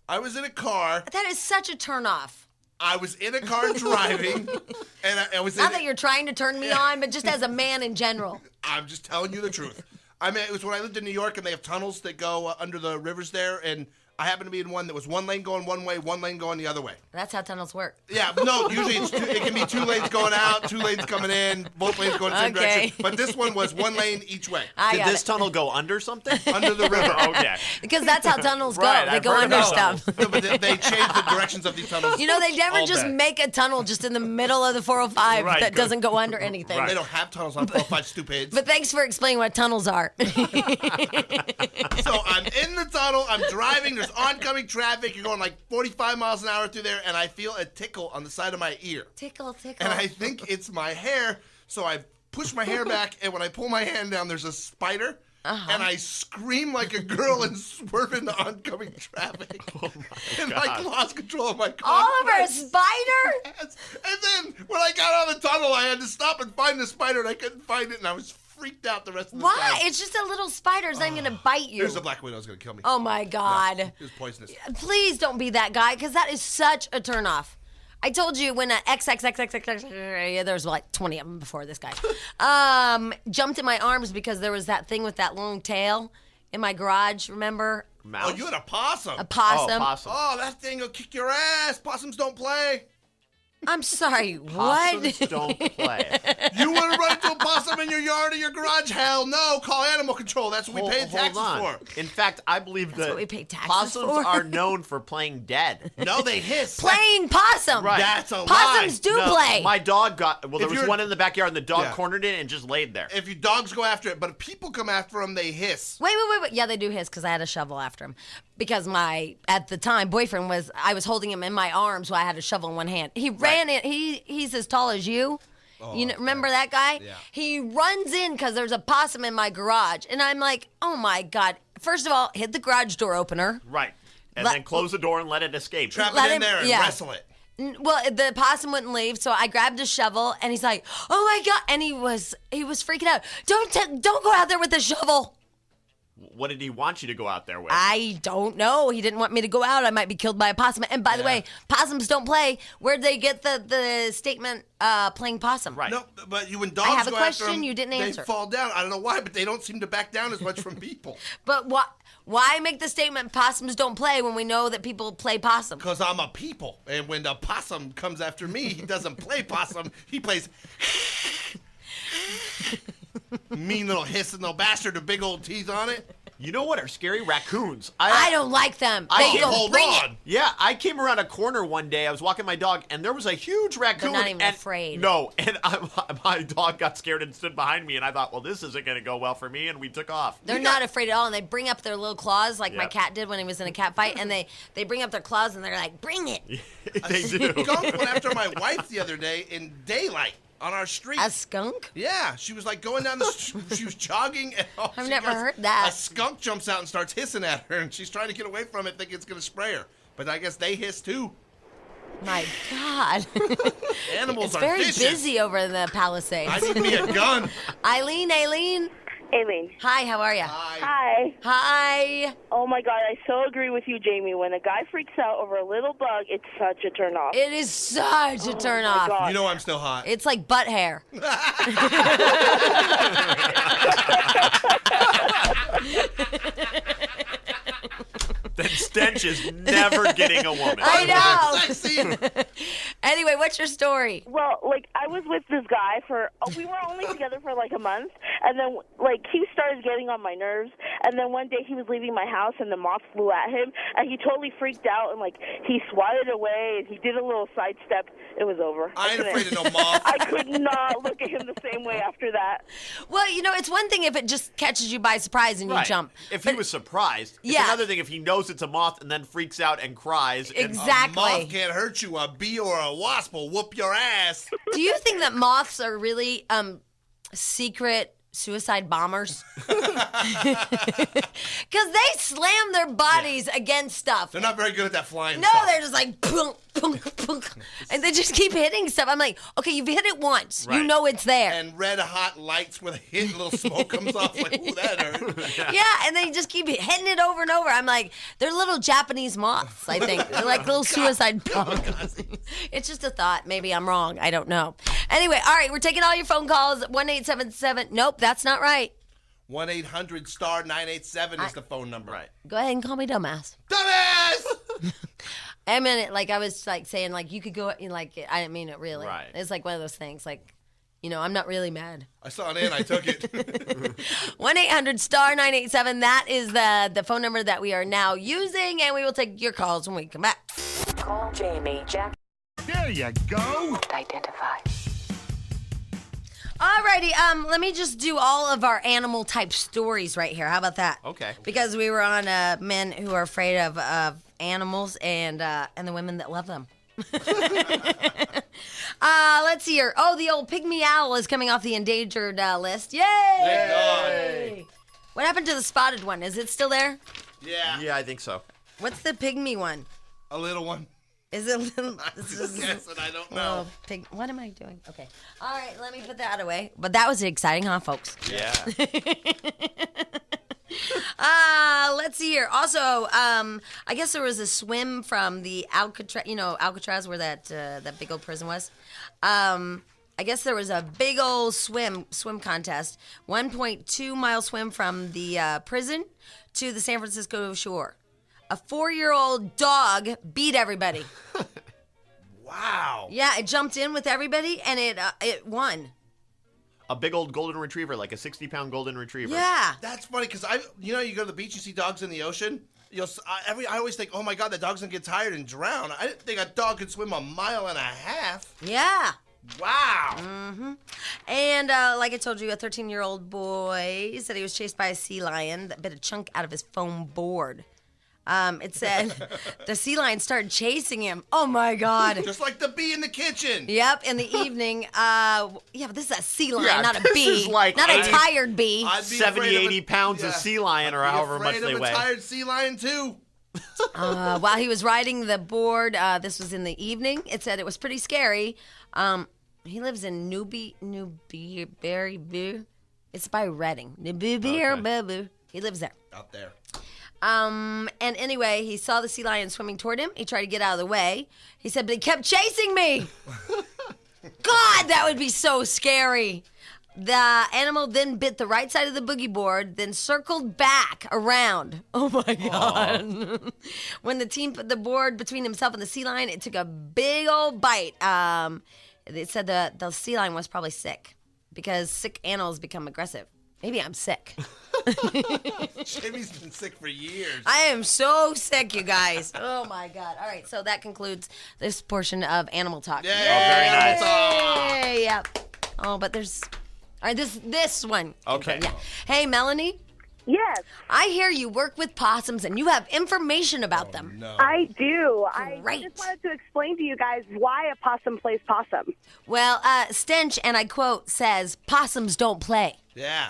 I was in a car. That is such a turnoff. I was in a car driving, and I was Not that you're trying to turn me on, but just as a man in general. I'm just telling you the truth. I mean, it was when I lived in New York, and they have tunnels that go under the rivers there, and I happened to be in one that was one lane going one way, one lane going the other way. That's how tunnels work. Yeah, no, usually it can be 2 lanes going out, 2 lanes coming in, both lanes going the same direction. But this one was 1 lane each way. Did this tunnel go under something? Under the river. Okay. Because that's how tunnels go. Right, They I've go heard under about stuff. No, but they changed the directions of these tunnels. You know, they never all just day. make a tunnel just in the middle of the 405 Right, that good. doesn't go under anything. They don't have tunnels on 405, stupids. But thanks for explaining what tunnels are. So I'm in the tunnel, I'm driving, there's oncoming traffic, you're going like 45 miles an hour through there, and I feel a tickle on the side of my ear. Tickle. And I think it's my hair, so I push my hair back, and when I pull my hand down, there's a spider, and I scream like a girl and swerve into oncoming traffic. And I lost control of my car. All over a spider? Yes. And then when I got out of the tunnel, I had to stop and find the spider, and I couldn't find it, and I was freaked out the rest of the Why? time. It's just a little spider. It's not even going to bite you. Here's the black widow. It's going to kill me. Oh, my God. Yeah, it was poisonous. Please don't be that guy, because that is such a turnoff. I told you when yeah, there's like 20 of them before this guy, jumped in my arms because there was that thing with that long tail in my garage, remember? Mouse? Oh, you had a possum. A possum. Oh, possum. Oh, that thing will kick your ass. Possums don't play. I'm sorry, what? Possums don't play. You want to run into a possum in your yard or your garage? Hell no. Call animal control. That's what we pay taxes for. In fact, I believe That's what we pay taxes possums for. are known for playing dead. No, they hiss. Playing possum. Right. That's a Possums lie. do No, play. My dog got, well, there If was you're- one in the backyard and the dog Yeah. cornered it and just laid there. If your dogs go after it, but if people come after them, they hiss. Wait. Yeah, they do hiss because I had a shovel after him. Because my, at the time, boyfriend I was holding him in my arms while I had a shovel in one hand. He ran in, he's as tall as you. Remember that guy? Yeah. He runs in because there's a possum in my garage. And I'm like, oh my God. First of all, hit the garage door opener. Right. And Let- then close the door and let it escape. Trap Let it in him- there and yeah. wrestle it. Well, the possum wouldn't leave, so I grabbed a shovel, and he's like, "Oh my God!" And he was freaking out. Don't go out there with the shovel. What did he want you to go out there with? I don't know. He didn't want me to go out. I might be killed by a possum. And by the way, possums don't play. Where'd they get the statement playing possum? Right. No, but when dogs have a go after question them, you didn't answer. they fall down. I don't know why, but they don't seem to back down as much from people. But why make the statement possums don't play when we know that people play possum? Because I'm a people. And when the possum comes after me, he doesn't play possum. He plays mean little hissing little bastard with big old teeth on it. You know what are scary? Raccoons. I don't like them. They go Hold bring on. it. Yeah, I came around a corner one day. I was walking my dog, and there was a huge raccoon. not even and, afraid. No, and my dog got scared and stood behind me, and I thought, well, this isn't going to go well for me, and we took off. They're not afraid at all, and they bring up their little claws like my Yep. cat did when he was in a cat fight, and they bring up their claws and they're like, "Bring it!" They do. Skunk went after my wife the other day in daylight on our street. A skunk? Yeah, she was like going down the she was jogging and I've never heard that. A skunk jumps out and starts hissing at her, and she's trying to get away from it thinking it's going to spray her. But I guess they hiss too. My God. Animals It's are very vicious. busy over in the Palisades. I need me a gun. Aileen. Aileen. Hi, how are you? Hi. Hi. Oh my God, I so agree with you, Jamie. When a guy freaks out over a little bug, it's such a turn off. It is such a turn off. God. You know I'm still hot. It's like butt hair. Then Stench is never getting a woman. I know. Sexy. Anyway, what's your story? Well, like, I was with this guy we were only together for like a month, and then, like, he started getting on my nerves, and then one day he was leaving my house, and the moth flew at him, and he totally freaked out, and, like, he swatted away, and he did a little sidestep. It was over. I ain't couldn't- afraid of no moth. I could not look at him the same way after that. Well, you know, it's one thing if it just catches you by surprise and you Right. jump. If he was surprised, it's Yeah. another thing if he knows it's a moth and then freaks out and cries. And, Exactly. A moth can't hurt you. A bee or a wasp will whoop your ass. Do you think that moths are really secret suicide bombers? Because they slam their bodies against stuff. They're not very good at that flying No, stuff. they're just like, punk, punk, punk, and they just keep hitting stuff. I'm like, okay, you've hit it once. You Right. know it's there. And red hot lights with a hit, little smoke comes off. Like, ooh, that hurt. Yeah, and they just keep hitting it over and over. I'm like, they're little Japanese moths, I think. They're like little suicide bombers. It's just a thought. Maybe I'm wrong. I don't know. Anyway, all right, we're taking all your phone calls. 1-877. Nope, that's not right. 1-800-STAR-987 is the phone number. Right. Go ahead and call me dumbass. Dumbass! I mean it like I was like saying like you could go like I didn't mean it really. Right. It's like one of those things like, you know, I'm not really mad. I saw an ant, I took it. 1-800-STAR-987. That is the phone number that we are now using, and we will take your calls when we come back. Call Jamie, Jack. There you go. Identify. Alrighty, let me just do all of our animal type stories right here. How about that? Okay. Because we were on men who are afraid of animals and the women that love them. Let's see here. Oh, the old pygmy owl is coming off the endangered list. Yay! What happened to the spotted one? Is it still there? Yeah. Yeah, I think so. What's the pygmy one? A little one. Is it? Yes, and I don't know. Pig. What am I doing? Okay. All right, let me put that away. But that was exciting, huh, folks? Yeah. Let's see here. Also, I guess there was a swim from the Alcatraz. You know, Alcatraz, where that big old prison was. I guess there was a big old swim contest. 1.2 mile swim from the prison to the San Francisco shore. A 4-year-old dog beat everybody. Wow. Yeah, it jumped in with everybody and it won. A big old golden retriever, like a 60-pound golden retriever. Yeah. That's funny because you go to the beach, you see dogs in the ocean. I always think, oh my God, the dog's gonna get tired and drown. I didn't think a dog could swim 1.5 miles. Yeah. Wow. Mm-hmm. And like I told you, a 13-year-old boy said he was chased by a sea lion that bit a chunk out of his foam board. It said the sea lion started chasing him. Oh my God. Just like the bee in the kitchen. Yep, in the evening. Yeah, but this is a sea lion, Yeah, not a this bee. is like not a tired bee. I'd be 70, afraid of 80 pounds of sea lion or however much they Afraid of weigh. a tired sea lion too. While he was riding the board, this was in the evening. It said it was pretty scary. He lives in Newberry. It's by Reading. Newberry. He lives there. Out there. And anyway, he saw the sea lion swimming toward him. He tried to get out of the way. He said, but he kept chasing me. God, that would be so scary. The animal then bit the right side of the boogie board, then circled back around. Oh my God. When the team put the board between himself and the sea lion, it took a big old bite. It said the sea lion was probably sick because sick animals become aggressive. Maybe I'm sick. Jimmy's been sick for years. I am so sick, you guys. Oh my God. All right, so that concludes this portion of Animal Talk. Yay! very nice. Yay! Yep. Oh, but there's all right, this one. Okay. Yeah. Hey, Melanie, Yes, I hear you work with possums and you have information about them. No. I do. Great. I just wanted to explain to you guys why a possum plays possum. Well, Stench, and I quote, says, possums don't play. Yeah.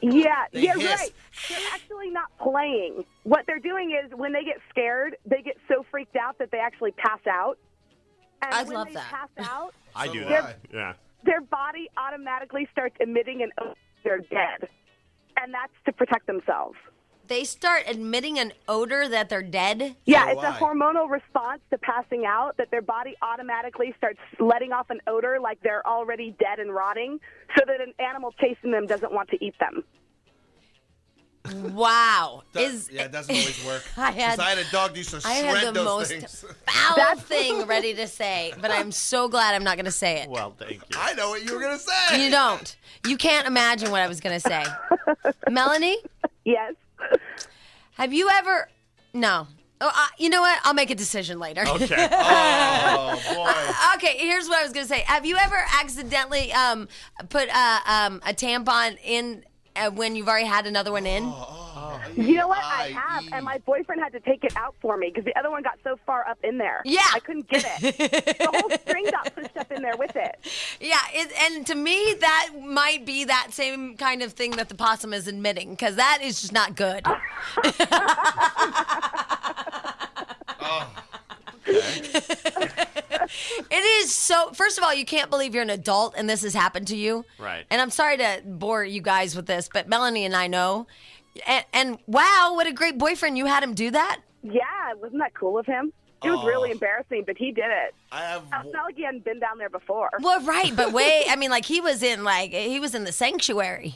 Yeah, They yeah, hiss. right. They're actually not playing. What they're doing is when they get scared, they get so freaked out that they actually pass out. And I when love they that. pass out, I So do do that. I. Yeah. their body automatically starts emitting an odor they're dead. And that's to protect themselves. They start admitting an odor that they're dead. Yeah, So it's do a I. hormonal response to passing out that their body automatically starts letting off an odor like they're already dead and rotting so that an animal chasing them doesn't want to eat them. Wow. It doesn't always work. I had- 'Cause I had a dog that used to I shred had the those most things. foul thing ready to say, but I'm so glad I'm not going to say it. Well, thank you. I know what you were gonna say. You don't. You can't imagine what I was going to say. Melanie, Yes. have you ever... No. Oh, you know what? I'll make a decision later. Okay. Oh boy. Okay, here's what I was going to say. Have you ever accidentally put a tampon in when you've already had another one in? You know what? I have, and my boyfriend had to take it out for me because the other one got so far up in there. Yeah. I couldn't get it. The whole string got pushed up in there with it. Yeah, and to me, that might be that same kind of thing that the possum is admitting, because that is just not good. It is so. First of all, you can't believe you're an adult and this has happened to you. Right. And I'm sorry to bore you guys with this, but Melanie and I know. And wow, what a great boyfriend. You had him do that? Yeah, wasn't that cool of him? It was really embarrassing, but he did it. It's not like he hadn't been down there before. Well, right, but I mean, like he was in the sanctuary.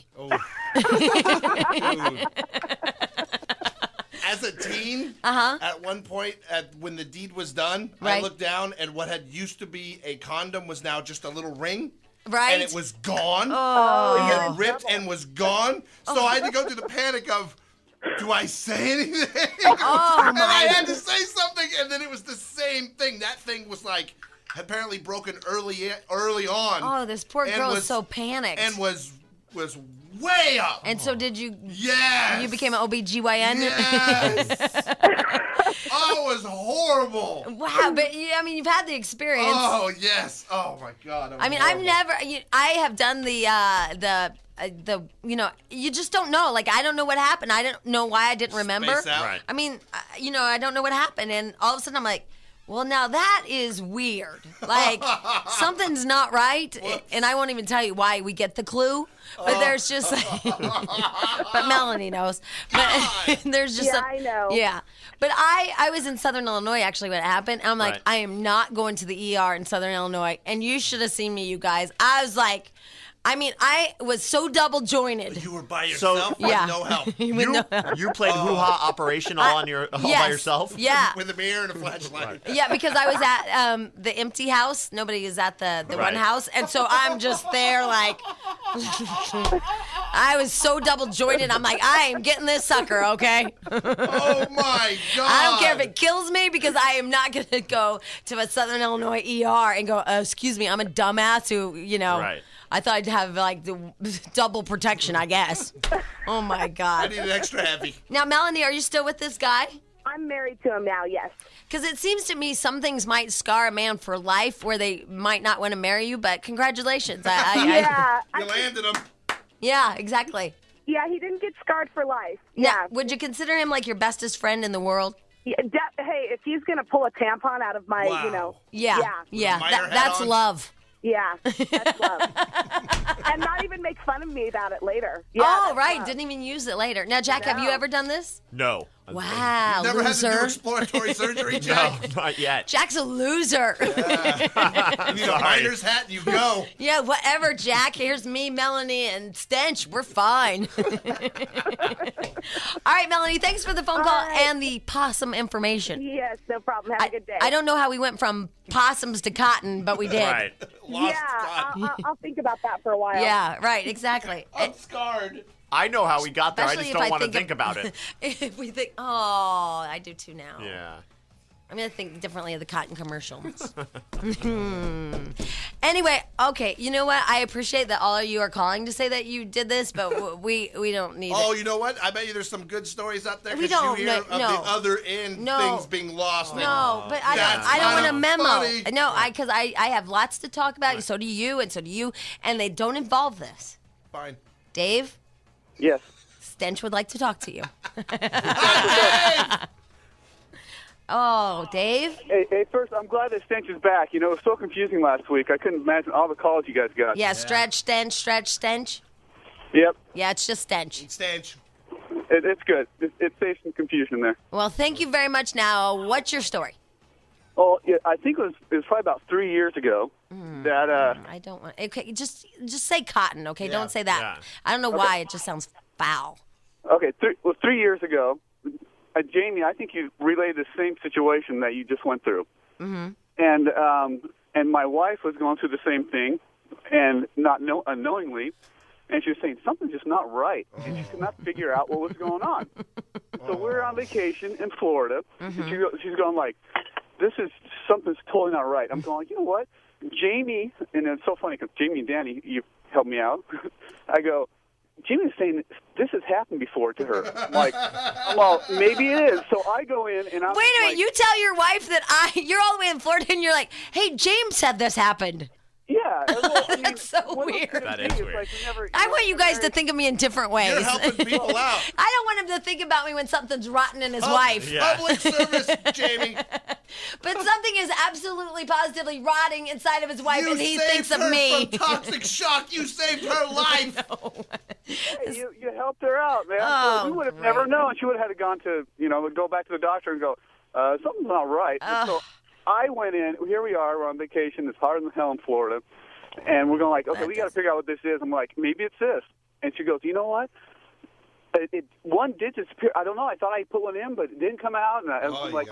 As a teen, at one point, when the deed was done, I Right. looked down and what had used to be a condom was now just a little ring. Right. And it was gone. Oh. It had ripped and was gone. So I had to go through the panic of, do I say anything? Oh, and I my had to say something, and then it was the same thing. That thing was like apparently broken early on. Oh, this poor and girl was- is so panicked. And was way up. And so did you? Yes. You became an OBGYN? Yes. Oh, it was horrible. Wow, but I mean, you've had the experience. Oh, yes. Oh, my God. That was I mean, horrible. I have done the you just don't know. Like, I don't know what happened. I don't know why I didn't remember. Space out. Right. I mean, I don't know what happened. And all of a sudden I'm like, Well, now that is weird. Like, something's not right, and I won't even tell you why we get the clue. But there's just, but Melanie knows. But there's just, I know. Yeah. But I was in Southern Illinois actually when it happened. And I'm like, Right. I am not going to the ER in Southern Illinois. And you should have seen me, you guys. I was like, I was so double jointed. You were by yourself Yeah. with no help. You played hoo-ha operation all by yourself? Yeah. With a mirror and a flashlight. Yeah, because I was at the empty house. Nobody is at the one Right. house. And so I'm just there like, I was so double jointed. I'm like, I am getting this sucker, okay? Oh, my God. I don't care if it kills me because I am not going to go to a Southern Illinois ER and go, excuse me, I'm a dumbass who, Right. I thought I'd have like the double protection, I guess. Oh, my I God. need an extra heavy. Now, Melanie, are you still with this guy? I'm married to him now, yes. Because it seems to me some things might scar a man for life where they might not want to marry you, but congratulations. Yeah. You landed him. Yeah, exactly. Yeah, he didn't get scarred for life. Now, Yeah. would you consider him like your bestest friend in the world? Hey, if he's going to pull a tampon out of my, Wow. Yeah. Yeah. Yeah. Miter hat That's on? love. Yeah, that's love. And not even make fun of me about it later. Yeah, Oh, that's right. love. Didn't even use it later. Now, Jack, have you No. ever done this? No. Wow, Never had to do loser. exploratory surgery, No, Jack? not yet. Jack's a loser. You need a miner's hat and you go. Yeah, whatever, Jack. Here's me, Melanie, and Stench. We're fine. All right, Melanie, thanks for the phone call right. and the possum information. Yes, no problem. Have a good day. I don't know how we went from possums to cotton, but we did. Right. Lost Yeah, God. I'll think about that for a while. Yeah, right, exactly. I'm scarred. I know how we got there. I Especially just if don't want to of- think about it. If we think, oh, I do too now. Yeah. I'm going to think differently of the cotton commercials. Anyway, okay, you know what? I appreciate that all of you are calling to say that you did this, but we don't need Oh, it. you know what? I bet you there's some good stories out there We because don't, you hear no, of no. the other end No. things being lost. No, but I That's don't want a kinda memo. funny. No, because I have lots to talk about. So do you, and so do you, and they don't involve this. Fine. Dave, Yes. Stench would like to talk to you. Oh, Dave? Hey, first, I'm glad that Stench is back. You know, it was so confusing last week. I couldn't imagine all the calls you guys got. Yeah, stretch, stench. Yep. Yeah, it's just stench. Stench. It's good. It saves some confusion there. Well, thank you very much. Now, what's your story? Well, yeah, I think it was probably about 3 years ago that I don't want. Okay, just say cotton. Okay, don't say that. Yeah. I don't know why. It just sounds foul. okay, 3 years ago, Jamie, I think you relayed the same situation that you just went through, and my wife was going through the same thing, and not unknowingly, and she was saying something's just not right, and she could not figure out what was going on. So we're on vacation in Florida, and she's going like, "This is something's totally not right." I'm going, you know what, Jamie, and it's so funny because Jamie and Danny, you helped me out. I go, Jamie's saying this has happened before to her. I'm like, well, maybe it is. So I go in and I'm Wait a minute. like, You tell your wife that you're all the way in Florida, and you're like, "Hey, James said this happened." yeah. Well, I mean, That's so what else weird. could it That be? is It's weird. like we never- I want you never guys to married- think of me in different ways. You're helping people out. I don't want him to think about me when something's rotten in his wife. Yeah. Public service, Jamie. But something is absolutely positively rotting inside of his wife, You and he saved thinks of her me. from toxic shock. You saved her life. Hey, you helped her out, man. Oh, So we would have great. never known. She would have had to gone to, go back to the doctor and go, something's not right. And so I went in. Here we are. We're on vacation. It's hotter than hell in Florida. And we're going like, okay, we got to figure out what this is. I'm like, maybe it's this. And she goes, you know what? One did disappear. I don't know. I thought I put one in, but it didn't come out. And I was like,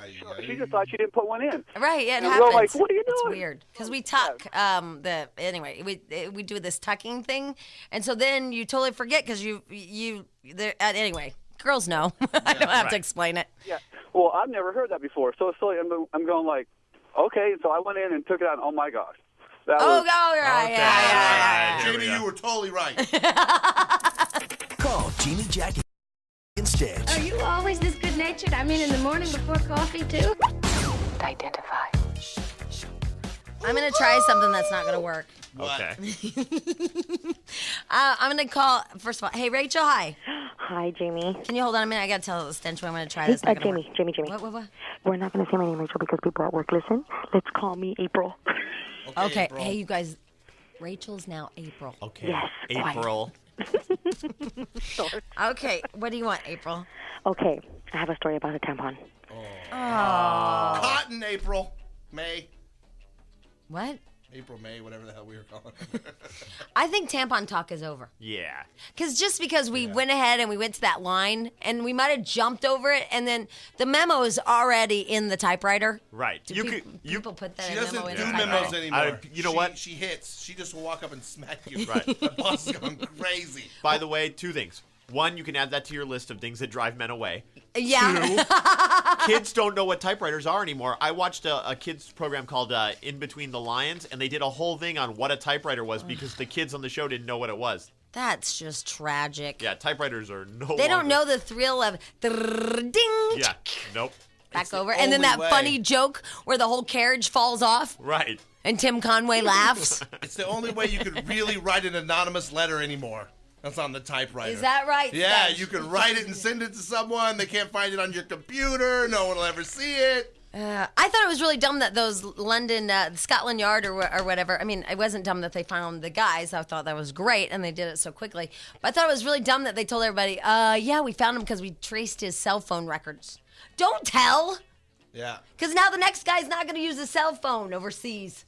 she just thought she didn't put one in. Right, yeah, it And we're happens. like, what are you It's doing? weird because we tuck. Anyway, we do this tucking thing, and so then you totally forget because anyway, girls know. I don't have to explain it. Yeah. Well, I've never heard that before. So I'm going like, okay. So I went in and took it out. And, oh my gosh. That Oh, was, right, yeah. Here we Jamie, go. you were totally right. Call Jamie, Jack, and Stench. Are you always this good-natured? I mean, in the morning before coffee, too? Identify. I'm going to try something that's not going to work. Okay. I'm going to call, first of all, hey, Rachel, hi. Hi, Jamie. Can you hold on a minute? I got to tell Stench I'm going to try this. Not gonna Jamie. What? We're not going to say my name, Rachel, because people at work listen. Let's call me April. Okay. April. Hey, you guys. Rachel's now April. Okay. Yes, April. Okay. What do you want, April? Okay, I have a story about a tampon. Cotton, April, May. What? April, May, whatever the hell we were calling it. I think tampon talk is over. Yeah. Because we went ahead and we went to that line and we might have jumped over it, and then the memo is already in the typewriter. Right. People put that She in doesn't memo in do a memos typewriter. anymore. You know what? She hits. She just will walk up and smack you. Right. My boss is going crazy. By the way, 2 things. 1, you can add that to your list of things that drive men away. Yeah. 2, kids don't know what typewriters are anymore. I watched a kids program called In Between the Lions, and they did a whole thing on what a typewriter was because the kids on the show didn't know what it was. That's just tragic. Yeah, typewriters are They don't know the thrill of ding. Yeah, nope. Back over. And then that funny joke where the whole carriage falls off. Right. And Tim Conway laughs. It's the only way you could really write an anonymous letter anymore. That's on the typewriter. Is that right? Yeah, Stench? you can write it and send it to someone. They can't find it on your computer. No one will ever see it. I thought it was really dumb that those London, Scotland Yard or whatever. I mean, it wasn't dumb that they found the guys. I thought that was great, and they did it so quickly. But I thought it was really dumb that they told everybody, yeah, we found him because we traced his cell phone records. Don't tell. Yeah. Because now the next guy's not going to use a cell phone overseas.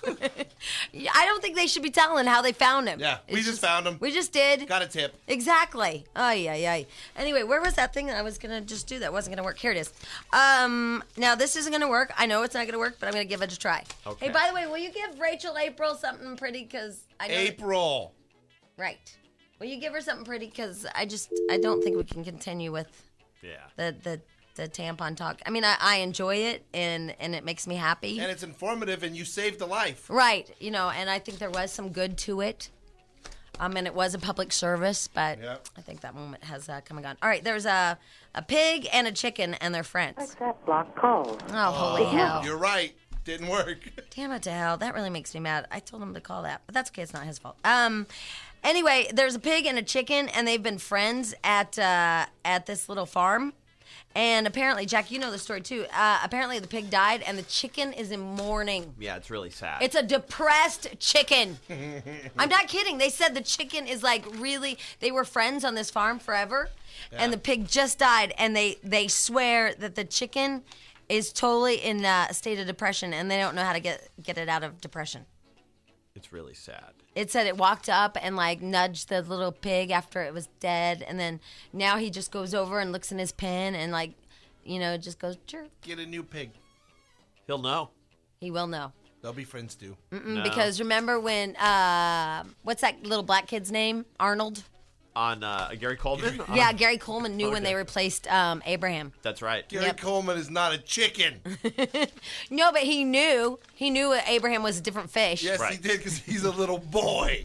I don't think they should be telling how they found him. Yeah, we just found him. We just did. Got a tip. Exactly. Ay. Anyway, where was that thing that I was going to just do that wasn't going to work? Here it is. Now, this isn't going to work. I know it's not going to work, but I'm going to give it a try. Okay. Hey, by the way, will you give Rachel April something pretty? Because I know April. Right. Will you give her something pretty? Because I don't think we can continue with the tampon talk. I mean, I enjoy it, and it makes me happy. And it's informative, and you saved a life. Right. And I think there was some good to it. And it was a public service, but I think that moment has come and gone. All right, there's a pig and a chicken and their friends. Accept block calls. Oh, holy hell. You're right. Didn't work. Damn it to hell. That really makes me mad. I told him to call that, but that's okay. It's not his fault. Anyway, there's a pig and a chicken, and they've been friends at this little farm. And apparently, Jack, you know the story too. Apparently, the pig died, and the chicken is in mourning. Yeah, it's really sad. It's a depressed chicken. I'm not kidding. They said the chicken is they were friends on this farm forever, and the pig just died, and they swear that the chicken is totally in a state of depression, and they don't know how to get it out of depression. It's really sad. It said it walked up and nudged the little pig after it was dead, and then now he just goes over and looks in his pen and just goes chirp. Get a new pig. He'll know. He will know. They'll be friends too. No. Because remember when what's that little black kid's name? Arnold. On Gary Coleman? Yeah, Gary Coleman knew when they replaced Abraham. That's right. Gary Coleman is not a chicken. No, but he knew. He knew Abraham was a different fish. Yes, he did, because he's a little boy.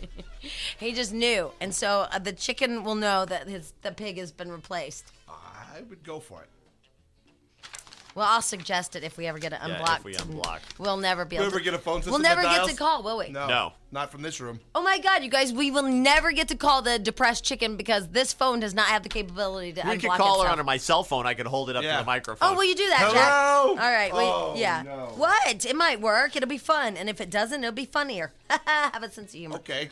He just knew. And so the chicken will know that the pig has been replaced. I would go for it. Well, I'll suggest it if we ever get it unblocked. If we unblock. We'll never be able We'll to. ever get a phone system We'll never that get dials? to call, will we? No. Not from this room. Oh my God, you guys, we will never get to call the depressed chicken because this phone does not have the capability to unblock We could call her itself. on my cell phone. I could hold it up to the microphone. Oh, will you do that, Hello? Jack? All right. Oh, yeah. no. What? It might work. It'll be fun. And if it doesn't, it'll be funnier. Have a sense of humor. Okay.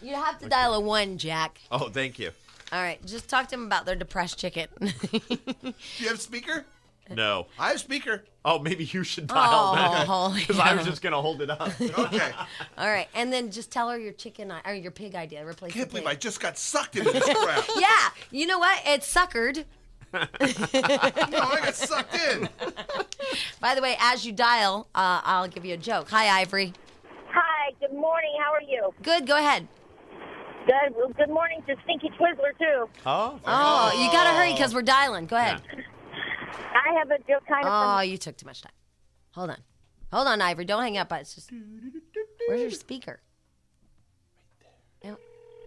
You have to dial a 1, Jack. Oh, thank you. All right. Just talk to him about their depressed chicken. Do you have speaker? No. I have speaker. Oh, maybe you should dial that. Because I was yeah. just going to hold it up. Okay. All right. And then just tell her your or your pig idea. Replace Can't the believe pig. I just got sucked into this crap. Yeah. You know what? It's suckered. No, I got sucked in. By the way, as you dial, I'll give you a joke. Hi, Ivory. Hi, good morning. How are you? Good. Go ahead. Good. Well, good morning to Stinky Twizzler, too. Oh? Oh, you got to hurry because we're dialing. Go ahead. Yeah. I have a joke kind of Oh, you took too much time. Hold on, Ivory. Don't hang up. It's just. Where's your speaker?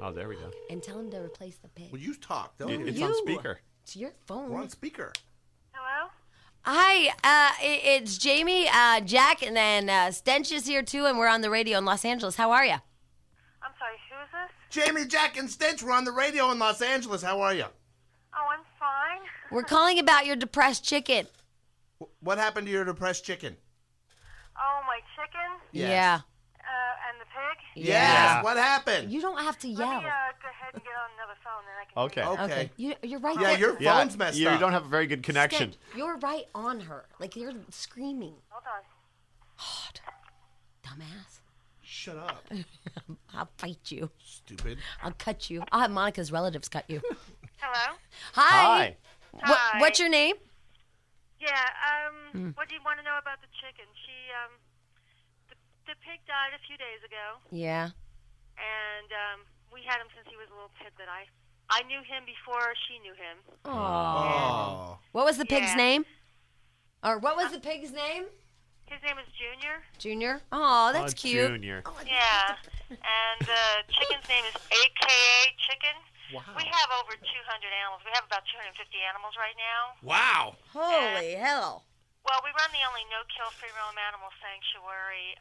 Oh, there we go. And tell him to replace the pig. Well, you talk, though. It's on speaker. It's your phone. We're on speaker. Hello? Hi, it's Jamie, Jack, and then Stench is here too, and we're on the radio in Los Angeles. How are you? I'm sorry, who is this? Jamie, Jack, and Stench, we're on the radio in Los Angeles. How are you? Oh, I'm fine. We're calling about your depressed chicken. What happened to your depressed chicken? Oh, my chicken? Yeah. And the pig? Yes. What happened? You don't have to yell. Let me go ahead and get on another phone, and I can Okay. Okay. You're right Yeah, there. your phone's messed you up. don't have a very good connection. Stench, you're right on her. Like, you're screaming. Hold on. Dumbass. Shut up. I'll fight you. Stupid. I'll cut you. I'll have Monica's relatives cut you. Hello? Hi. Hi. What's your name? Yeah, what do you want to know about the chicken? The pig died a few days ago, Yeah. and we had him since he was a little piglet. I knew him before she knew him. Oh. What was the pig's Yeah. name? Or what was the pig's name? His name is Junior. Junior? Oh, that's cute. Junior. Yeah, and the chicken's name is AKA Chicken. Wow. We have over 200 animals. We have about 250 animals right now. Wow. Holy hell. Well, we run the only no-kill free-roam animal sanctuary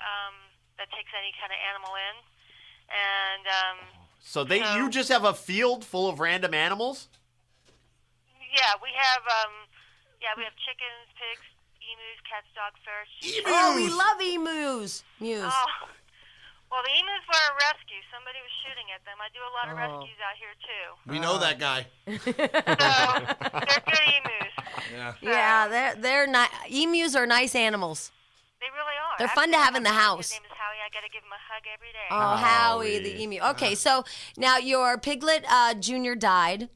that takes any kind of animal in. And, So you just have a field full of random animals? yeah, we have chickens, pigs, emus, cats, dogs, ferrets. Oh, we love emus. Mews. Oh, well, the emus were a rescue. Somebody was shooting at them. I do a lot of rescues out here, too. We know that guy. So, they're good emus. Yeah. Yeah, they're not. Emus are nice animals. They really are. They're fun to have in the house. His name is Howie. I got to give him a hug every day. Oh, Howie, the emu. Okay, so now your piglet Junior died,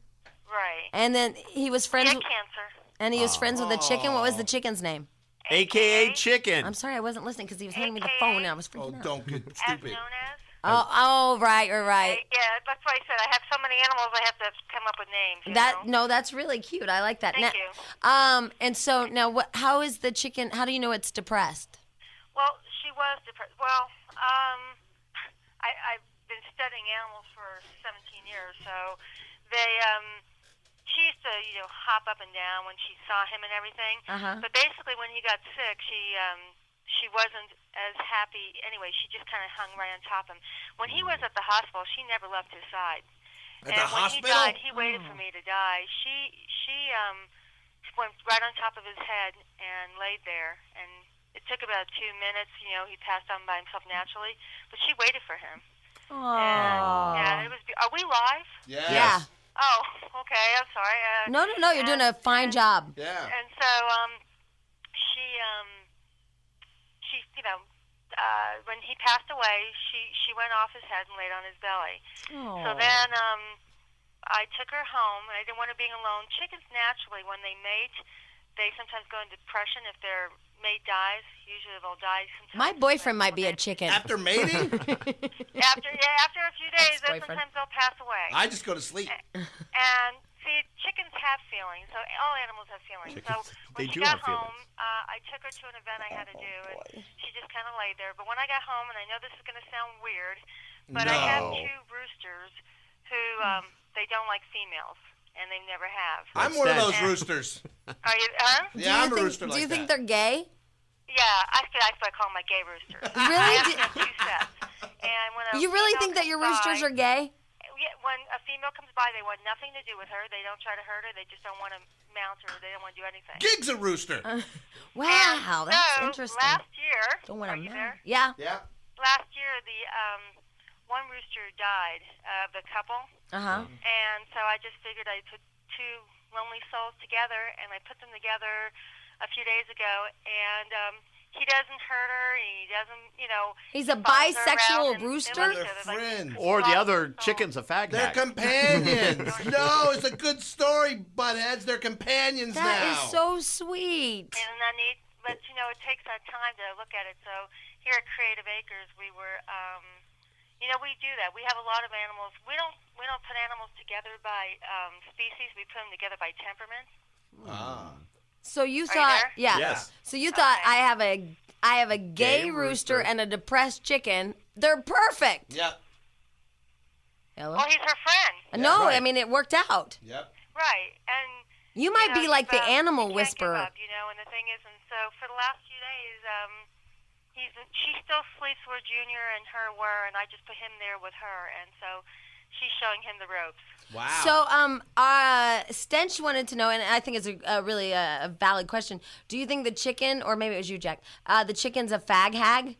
Right. and then he was He friends. had cancer. And he was friends with the chicken. What was the chicken's name? AKA Chicken. I'm sorry, I wasn't listening because he was handing me the phone and I was freaking out. Don't get As stupid. known as? Oh, right. Yeah, that's why I said I have so many animals. I have to come up with names. You know? No, that's really cute. I like that. Thank now, you. And so now, how is the chicken? How do you know it's depressed? Well, she was depressed. Well, I've been studying animals for 17 years, so she used to, hop up and down when she saw him and everything. But basically, when he got sick, she wasn't as happy. Anyway, she just kind of hung right on top of him. When he was at the hospital, she never left his side. At the hospital? When he died, he waited for me to die. She went right on top of his head and laid there, and it took about 2 minutes. He passed on by himself naturally, but she waited for him. Oh. Yeah, it was. Are we live? Yes. Yeah. Oh, okay. I'm sorry. No. You're doing a fine job. Yeah. And so, she, when he passed away, she went off his head and laid on his belly. Oh. So then, I took her home, and I didn't want her being alone. Chickens naturally, when they mate, they sometimes go into depression if their mate dies. Usually they'll die sometimes. My boyfriend might be a chicken. After mating? After a few days, Ex-boyfriend. sometimes they'll pass away. I just go to sleep. And see, chickens have feelings. So all animals have feelings. Chickens, so when they she do got have home, feelings. I took her to an event I had to do, and she just kind of laid there. But when I got home, and I know this is going to sound weird, but I have No. 2 roosters who they don't like females, and they never have. I'm one of those And- roosters. Are you? Huh? Yeah, I'm a rooster Do like you think that. they're gay? Yeah, I call them my gay roosters. Really? I have 2 sets. And when a You really female think that your comes roosters by- are gay? Yeah, when a female comes by, they want nothing to do with her. They don't try to hurt her. They just don't want to mount her. They don't want to do anything. Gig's a rooster. Wow, that's So, interesting. Last year, Don't want are to you know. there? Yeah. Yeah. Last year, the one rooster died of the couple, and so I just figured I'd put 2 lonely souls together, and I put them together a few days ago, and he doesn't hurt her. He doesn't, He's a follows her bisexual around, and they rooster? love each They're other, like, friends. Or the other souls. chicken's a fag They're hag. companions. No, it's a good story, buttheads. They're companions That now. is so sweet. And I need, but it takes our time to look at it. So here at Creative Acres, we were, we do that. We have a lot of animals. We don't put animals together by species. We put them together by temperament. So you Are you thought, there? yeah. Yes. So you thought Okay. I have a gay Gay rooster rooster. and a depressed chicken. They're perfect. Yep. Hello? Well, he's her friend. No, right. I mean it worked out. Yep. Right. And You might be like the animal you whisperer. Can't give up, and the thing is, and so for the last few days, she still sleeps where Junior and her were, and I just put him there with her, and so she's showing him the ropes. Wow. So, Stench wanted to know, and I think it's a really a valid question. Do you think the chicken, or maybe it was you, Jack, the chicken's a fag hag? Is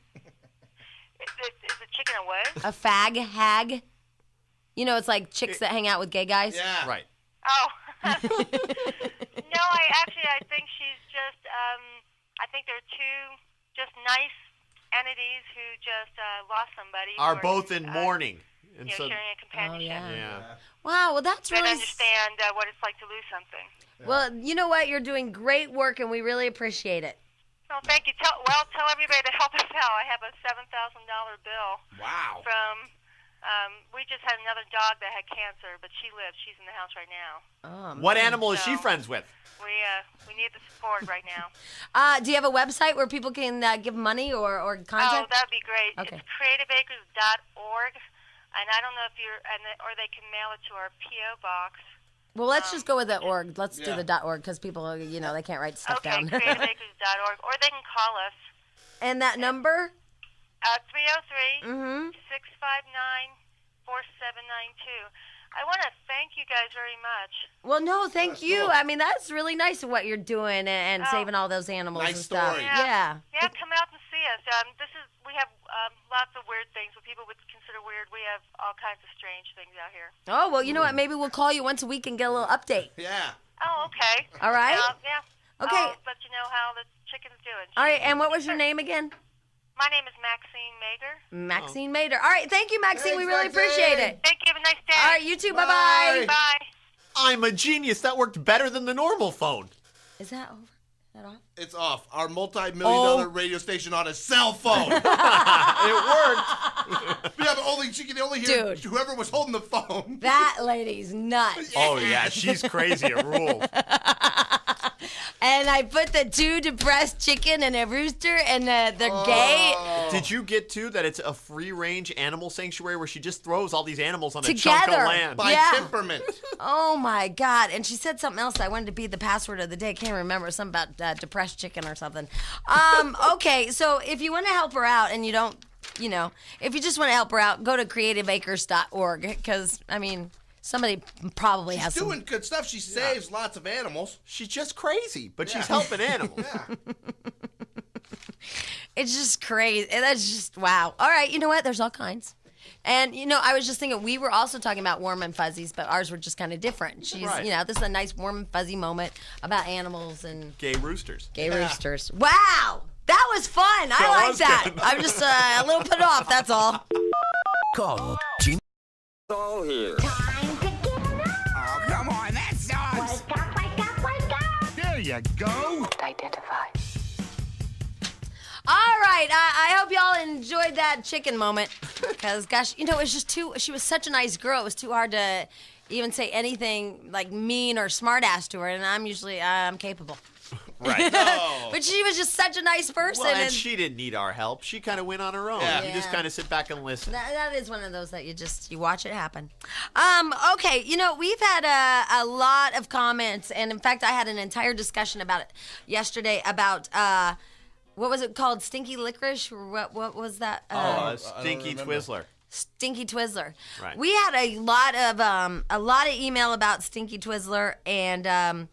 the chicken a what? A fag hag? It's like chicks that hang out with gay guys? Yeah. Right. Oh. No, I think she's just, I think they're two just nice entities who just lost somebody. Are both in mourning. And sharing a companionship. Yeah. Wow, well, that's They really... understand what it's like to lose something. Well, you know what? You're doing great work, and we really appreciate it. Oh, thank you. Tell everybody to help us out. I have a $7,000 bill. Wow. From, we just had another dog that had cancer, but she lives. She's in the house right now. Oh, what animal is she friends with? We need the support right now. Do you have a website where people can give money or contact? Oh, that'd be great. Okay. It's creativeacres.org, and I don't know if or they can mail it to our P.O. box. Well, let's just go with the org. Let's do the .org because people, they can't write stuff down. Okay, creativeacres.org, or they can call us. And that number? 303-659-4792. I want to thank you guys very much. Well, no, thank you. Cool. I mean, that's really nice of what you're doing and saving all those animals and stuff. Story. Yeah. Yeah, come out and see us. We have lots of weird things. What people would consider weird. We have all kinds of strange things out here. Oh, well, you know what? Maybe we'll call you once a week and get a little update. Yeah. Oh, okay. All right? Yeah. Okay. I'll let you know how the chicken's doing. All right, and what was your name again? My name is Maxine Mager. Maxine Mader. All right, thank you, Maxine. Thanks, we really Maxine. appreciate it. Thank you. Have a nice day. All right, you too. Bye-bye. Bye. I'm a genius. That worked better than the normal phone. Is that over? Is that off? It's off. Our multi-million-dollar radio station on a cell phone. It worked. Yeah, but she can only hear whoever was holding the phone. That lady's nuts. Oh, yeah. She's crazy. It rules. And I put the two depressed chicken and a rooster, and they're gay. Did you get to that it's a free-range animal sanctuary where she just throws all these animals on a Together. chunk of land? By temperament. Oh, my God. And she said something else. I wanted to be the password of the day. I can't remember. Something about depressed chicken or something. Okay, so if you want to help her out and you don't, if you just want to help her out, go to creativeacres.org because, somebody probably has doing good stuff. She saves lots of animals. She's just crazy, but she's helping animals. Yeah. It's just crazy. That's just, wow. All right, you know what? There's all kinds. And, I was just thinking, we were also talking about warm and fuzzies, but ours were just kind of different. She's, this is a nice warm and fuzzy moment about animals and... Gay roosters. Gay roosters. Wow! That was fun. I like that. Good. I'm just a little put off, that's all. Call Jimmy. All here. Time to get up. Oh, come on, that sucks. Wake up, wake up, wake up. There you go. Identify. All right, I hope y'all enjoyed that chicken moment. Because, gosh, it was just she was such a nice girl. It was too hard to even say anything like mean or smart ass to her. And I'm capable. Right. No. But she was just such a nice person. Well, and she didn't need our help. She kind of went on her own. Yeah. You just kind of sit back and listen. That is one of those that you watch it happen. Okay, we've had a lot of comments, and in fact, I had an entire discussion about it yesterday about what was it called, Stinky Licorice? Or what was that? Stinky Twizzler. Stinky Twizzler. Right. We had a lot of email about Stinky Twizzler, and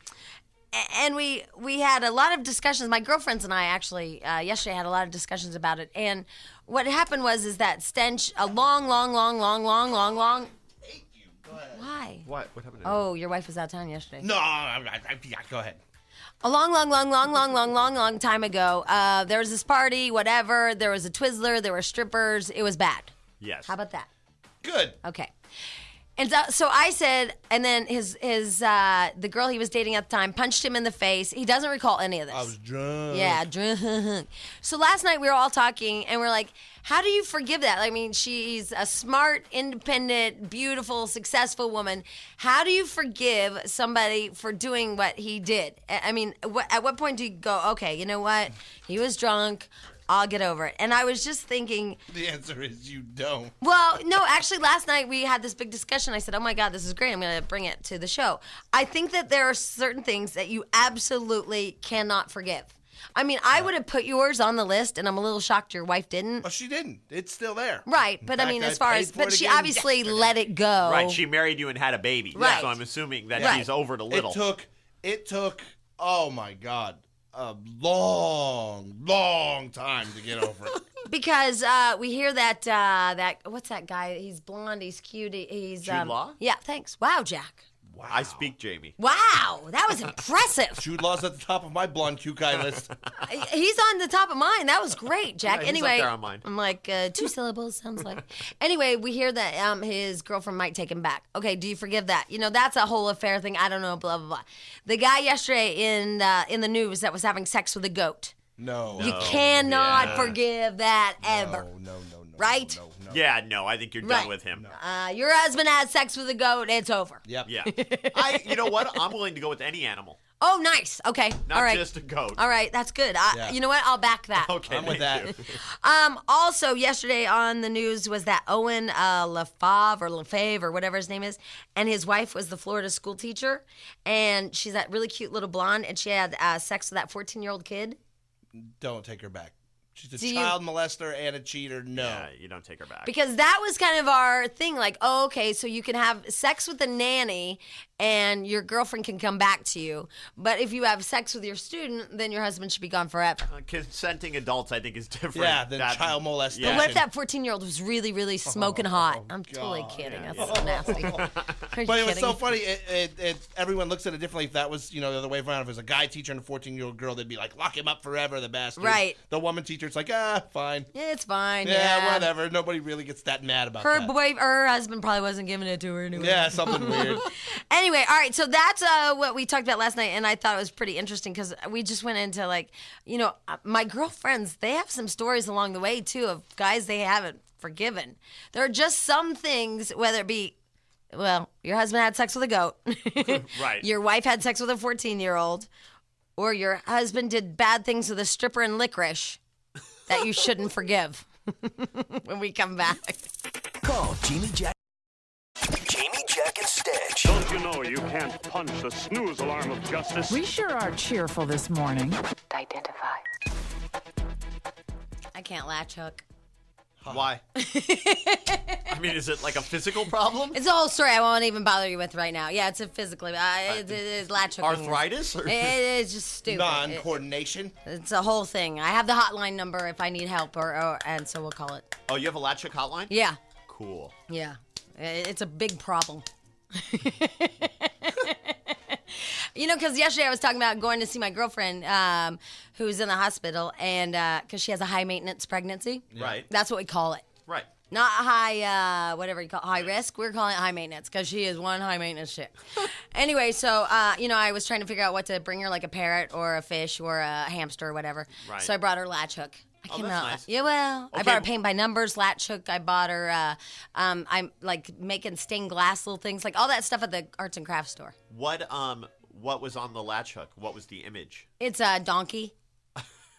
we had a lot of discussions. My girlfriends and I actually yesterday had a lot of discussions about it. And what happened was that Stench, a long. Why? What happened? Oh, your wife was out of town yesterday. No, yeah, go ahead. A long time ago, there was this party, whatever. There was a Twizzler. There were strippers. It was bad. Yes. How about that? Good. Okay. And so I said, and then the girl he was dating at the time punched him in the face. He doesn't recall any of this. I was drunk. Yeah, drunk. So last night we were all talking, and we're like, how do you forgive that? She's a smart, independent, beautiful, successful woman. How do you forgive somebody for doing what he did? At what point do you go, okay, you know what? He was drunk. I'll get over it. And I was just thinking. The answer is you don't. Well, no, actually, last night we had this big discussion. I said, oh my God, this is great. I'm going to bring it to the show. I think that there are certain things that you absolutely cannot forgive. I mean, I would have put yours on the list, and I'm a little shocked your wife didn't. Well, she didn't. It's still there. Right, but I mean, as far as, but she obviously let it go. Right, she married you and had a baby. Right. So I'm assuming that she's over it a little. It took, oh my God, a long time to get over it. Because we hear that what's that guy? He's blonde. He's cute. He's Jude Law? Yeah, thanks. Wow, Jack. Wow. I speak Jamie. Wow, that was impressive. Jude Law's at the top of my blonde cute guy list. He's on the top of mine. That was great, Jack. Yeah, he's anyway, up there on mine. I'm like 2 syllables sounds like. Anyway, we hear that his girlfriend might take him back. Okay, do you forgive that? You know, that's a whole affair thing. I don't know. Blah blah blah. The guy yesterday in the news that was having sex with a goat. No. You cannot forgive that ever. No. Right? No. Yeah, no, I think you're done with him. Your husband had sex with a goat. It's over. Yep. Yeah. You know what? I'm willing to go with any animal. Oh, nice. Okay. Not all right. just a goat. All right. That's good. Yeah. You know what? I'll back that. Okay, I'm with that. Also, yesterday on the news was that Owen Lefave or whatever his name is, and his wife was the Florida school teacher, and she's that really cute little blonde, and she had sex with that 14-year-old kid. Don't take her back. She's a child molester and a cheater. No. Yeah, you don't take her back. Because that was kind of our thing. Like, oh, okay, so you can have sex with a nanny and your girlfriend can come back to you. But if you have sex with your student, then your husband should be gone forever. Consenting adults, I think, is different. Yeah, than child molestation. But what if that 14-year-old was really, really smoking hot? I'm totally kidding. Yeah, That's so nasty. But it was so funny. Everyone looks at it differently. If that was, the other way around, if it was a guy teacher and a 14-year-old girl, they'd be like, lock him up forever, the bastard. Right. The woman teacher, it's like, fine. Yeah, it's fine. Yeah, whatever. Nobody really gets that mad about that. Her husband probably wasn't giving it to her anyway. Yeah, something weird. Anyway, all right, so that's what we talked about last night, and I thought it was pretty interesting because we just went into, my girlfriends, they have some stories along the way, too, of guys they haven't forgiven. There are just some things, whether it be, well, your husband had sex with a goat. Right. Your wife had sex with a 14-year-old. Or your husband did bad things with a stripper and licorice that you shouldn't forgive when we come back. Call Jamie, Jack, and Stench. Don't you know you can't punch the snooze alarm of justice? We sure are cheerful this morning. Identify. I can't latch hook. Why? I mean, is it like a physical problem? It's a whole story I won't even bother you with right now. Yeah, it's a physically. It's latch hooking. Arthritis? It's just stupid. Non-coordination? It's a whole thing. I have the hotline number if I need help, and so we'll call it. Oh, you have a Latch Hook hotline? Yeah. Cool. Yeah. It's a big problem. Because yesterday I was talking about going to see my girlfriend who's in the hospital, and because she has a high-maintenance pregnancy. Right. That's what we call it. Right. Not high, whatever you call it, high risk. We're calling it high maintenance because she is one high maintenance chick. Anyway, so, I was trying to figure out what to bring her, like a parrot or a fish or a hamster or whatever. Right. So I brought her Latch Hook. That's nice. Yeah, well, Okay. I bought her paint by numbers, Latch Hook. I bought her, I'm like making stained glass little things, like all that stuff at the arts and crafts store. What was on the Latch Hook? What was the image? It's a donkey.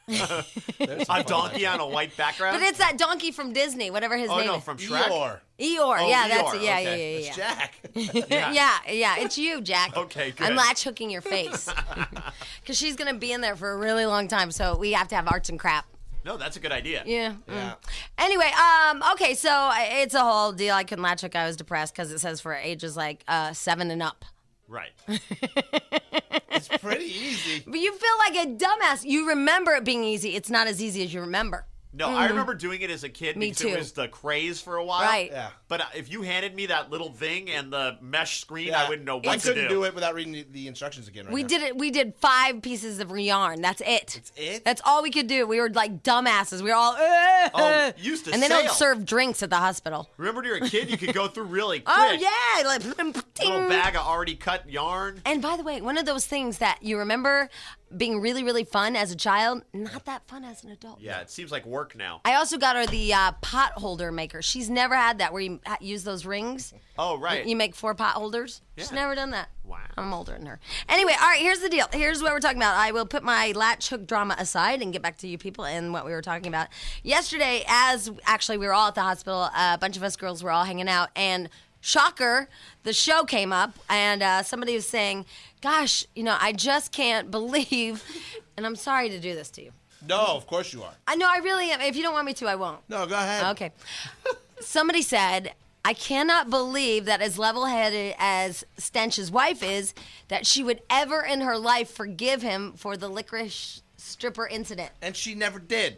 A donkey on a white background? But it's that donkey from Disney, whatever his name is. Oh, no, from Shrek? Eeyore. Oh, Yeah, Eeyore. that's it. Yeah, Okay. yeah. It's Jack. Yeah, it's you, Jack. Okay, good. I'm latch hooking your face. Because she's going to be in there for a really long time, so we have to have arts and crap. No, that's a good idea. Yeah. Anyway, okay, so it's a whole deal. I couldn't latch hook. I was depressed because it says for ages like 7 and up. Right. It's pretty easy. But you feel like a dumbass. You remember it being easy. It's not as easy as you remember. No, I remember doing it as a kid Me because too. it was the craze for a while. Right. Yeah. But if you handed me that little thing and the mesh screen, I wouldn't know what I to do. couldn't do it without reading the instructions again. Right We now. did it. We did 5 pieces of yarn. That's it. It's it? That's all we could do. We were like dumbasses. We were all. Used to And they sail. don't serve drinks at the hospital. Remember when you were a kid, you could go through really quick. Oh yeah, like Little bag of already cut yarn. And by the way, one of those things that you remember, being really, really fun as a child, not that fun as an adult. Yeah, it seems like work now. I also got her the pot holder maker. She's never had that where you use those rings. Oh, right. You make 4 pot holders. Yeah. She's never done that. Wow. I'm older than her. Anyway, all right, here's the deal. Here's what we're talking about. I will put my Latch Hook drama aside and get back to you people and what we were talking about. Yesterday, we were all at the hospital, a bunch of us girls were all hanging out, and shocker, the show came up, and somebody was saying, gosh, I just can't believe, and I'm sorry to do this to you. No, of course you are. I know, I really am. If you don't want me to, I won't. No, go ahead. Okay. Somebody said, I cannot believe that as level-headed as Stench's wife is, that she would ever in her life forgive him for the licorice stripper incident. And she never did.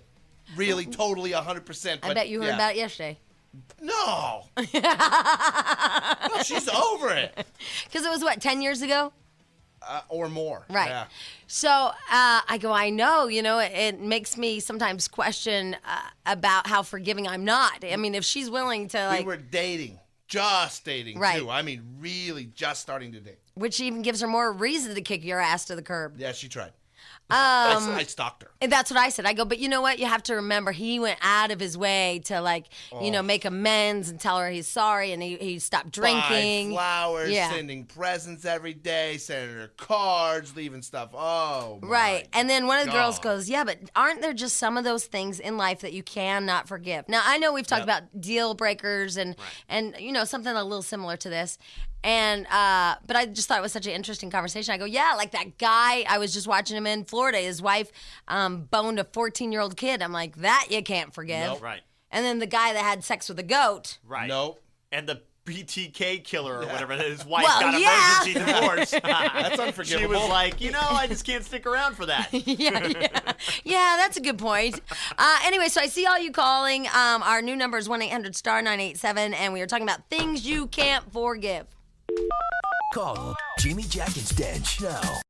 Really, totally, 100%. I bet you heard about it yesterday. No. No, she's over it. Because it was, 10 years ago? Or more. Right. Yeah. So I go, I know, it makes me sometimes question about how forgiving I'm not. I mean, if she's willing to, We were dating. Just dating, Right. too. I mean, really just starting to date. Which even gives her more reason to kick your ass to the curb. Yeah, she tried. I stalked her. And that's what I said. I go, but you know what? You have to remember he went out of his way to make amends and tell her he's sorry, and he stopped drinking. Buy flowers, Yeah. sending presents every day, sending her cards, leaving stuff. Oh, my Right. And then one of the girls God. goes, yeah, but aren't there just some of those things in life that you cannot forgive? Now, I know we've talked about deal breakers and something a little similar to this. And but I just thought it was such an interesting conversation. I go, yeah, like that guy, I was just watching him in Florida. His wife boned a 14-year-old kid. I'm like, that you can't forgive. Nope. Right. And then the guy that had sex with a goat. Right. Nope. And the BTK killer or whatever, his wife Well, got yeah. emergency divorce. That's unforgivable. She was like, I just can't stick around for that. Yeah, that's a good point. Anyway, so I see all you calling. Our new number is 1-800-STAR-987, and we are talking about things you can't forgive. Call Jamie, Jack, and Stench now.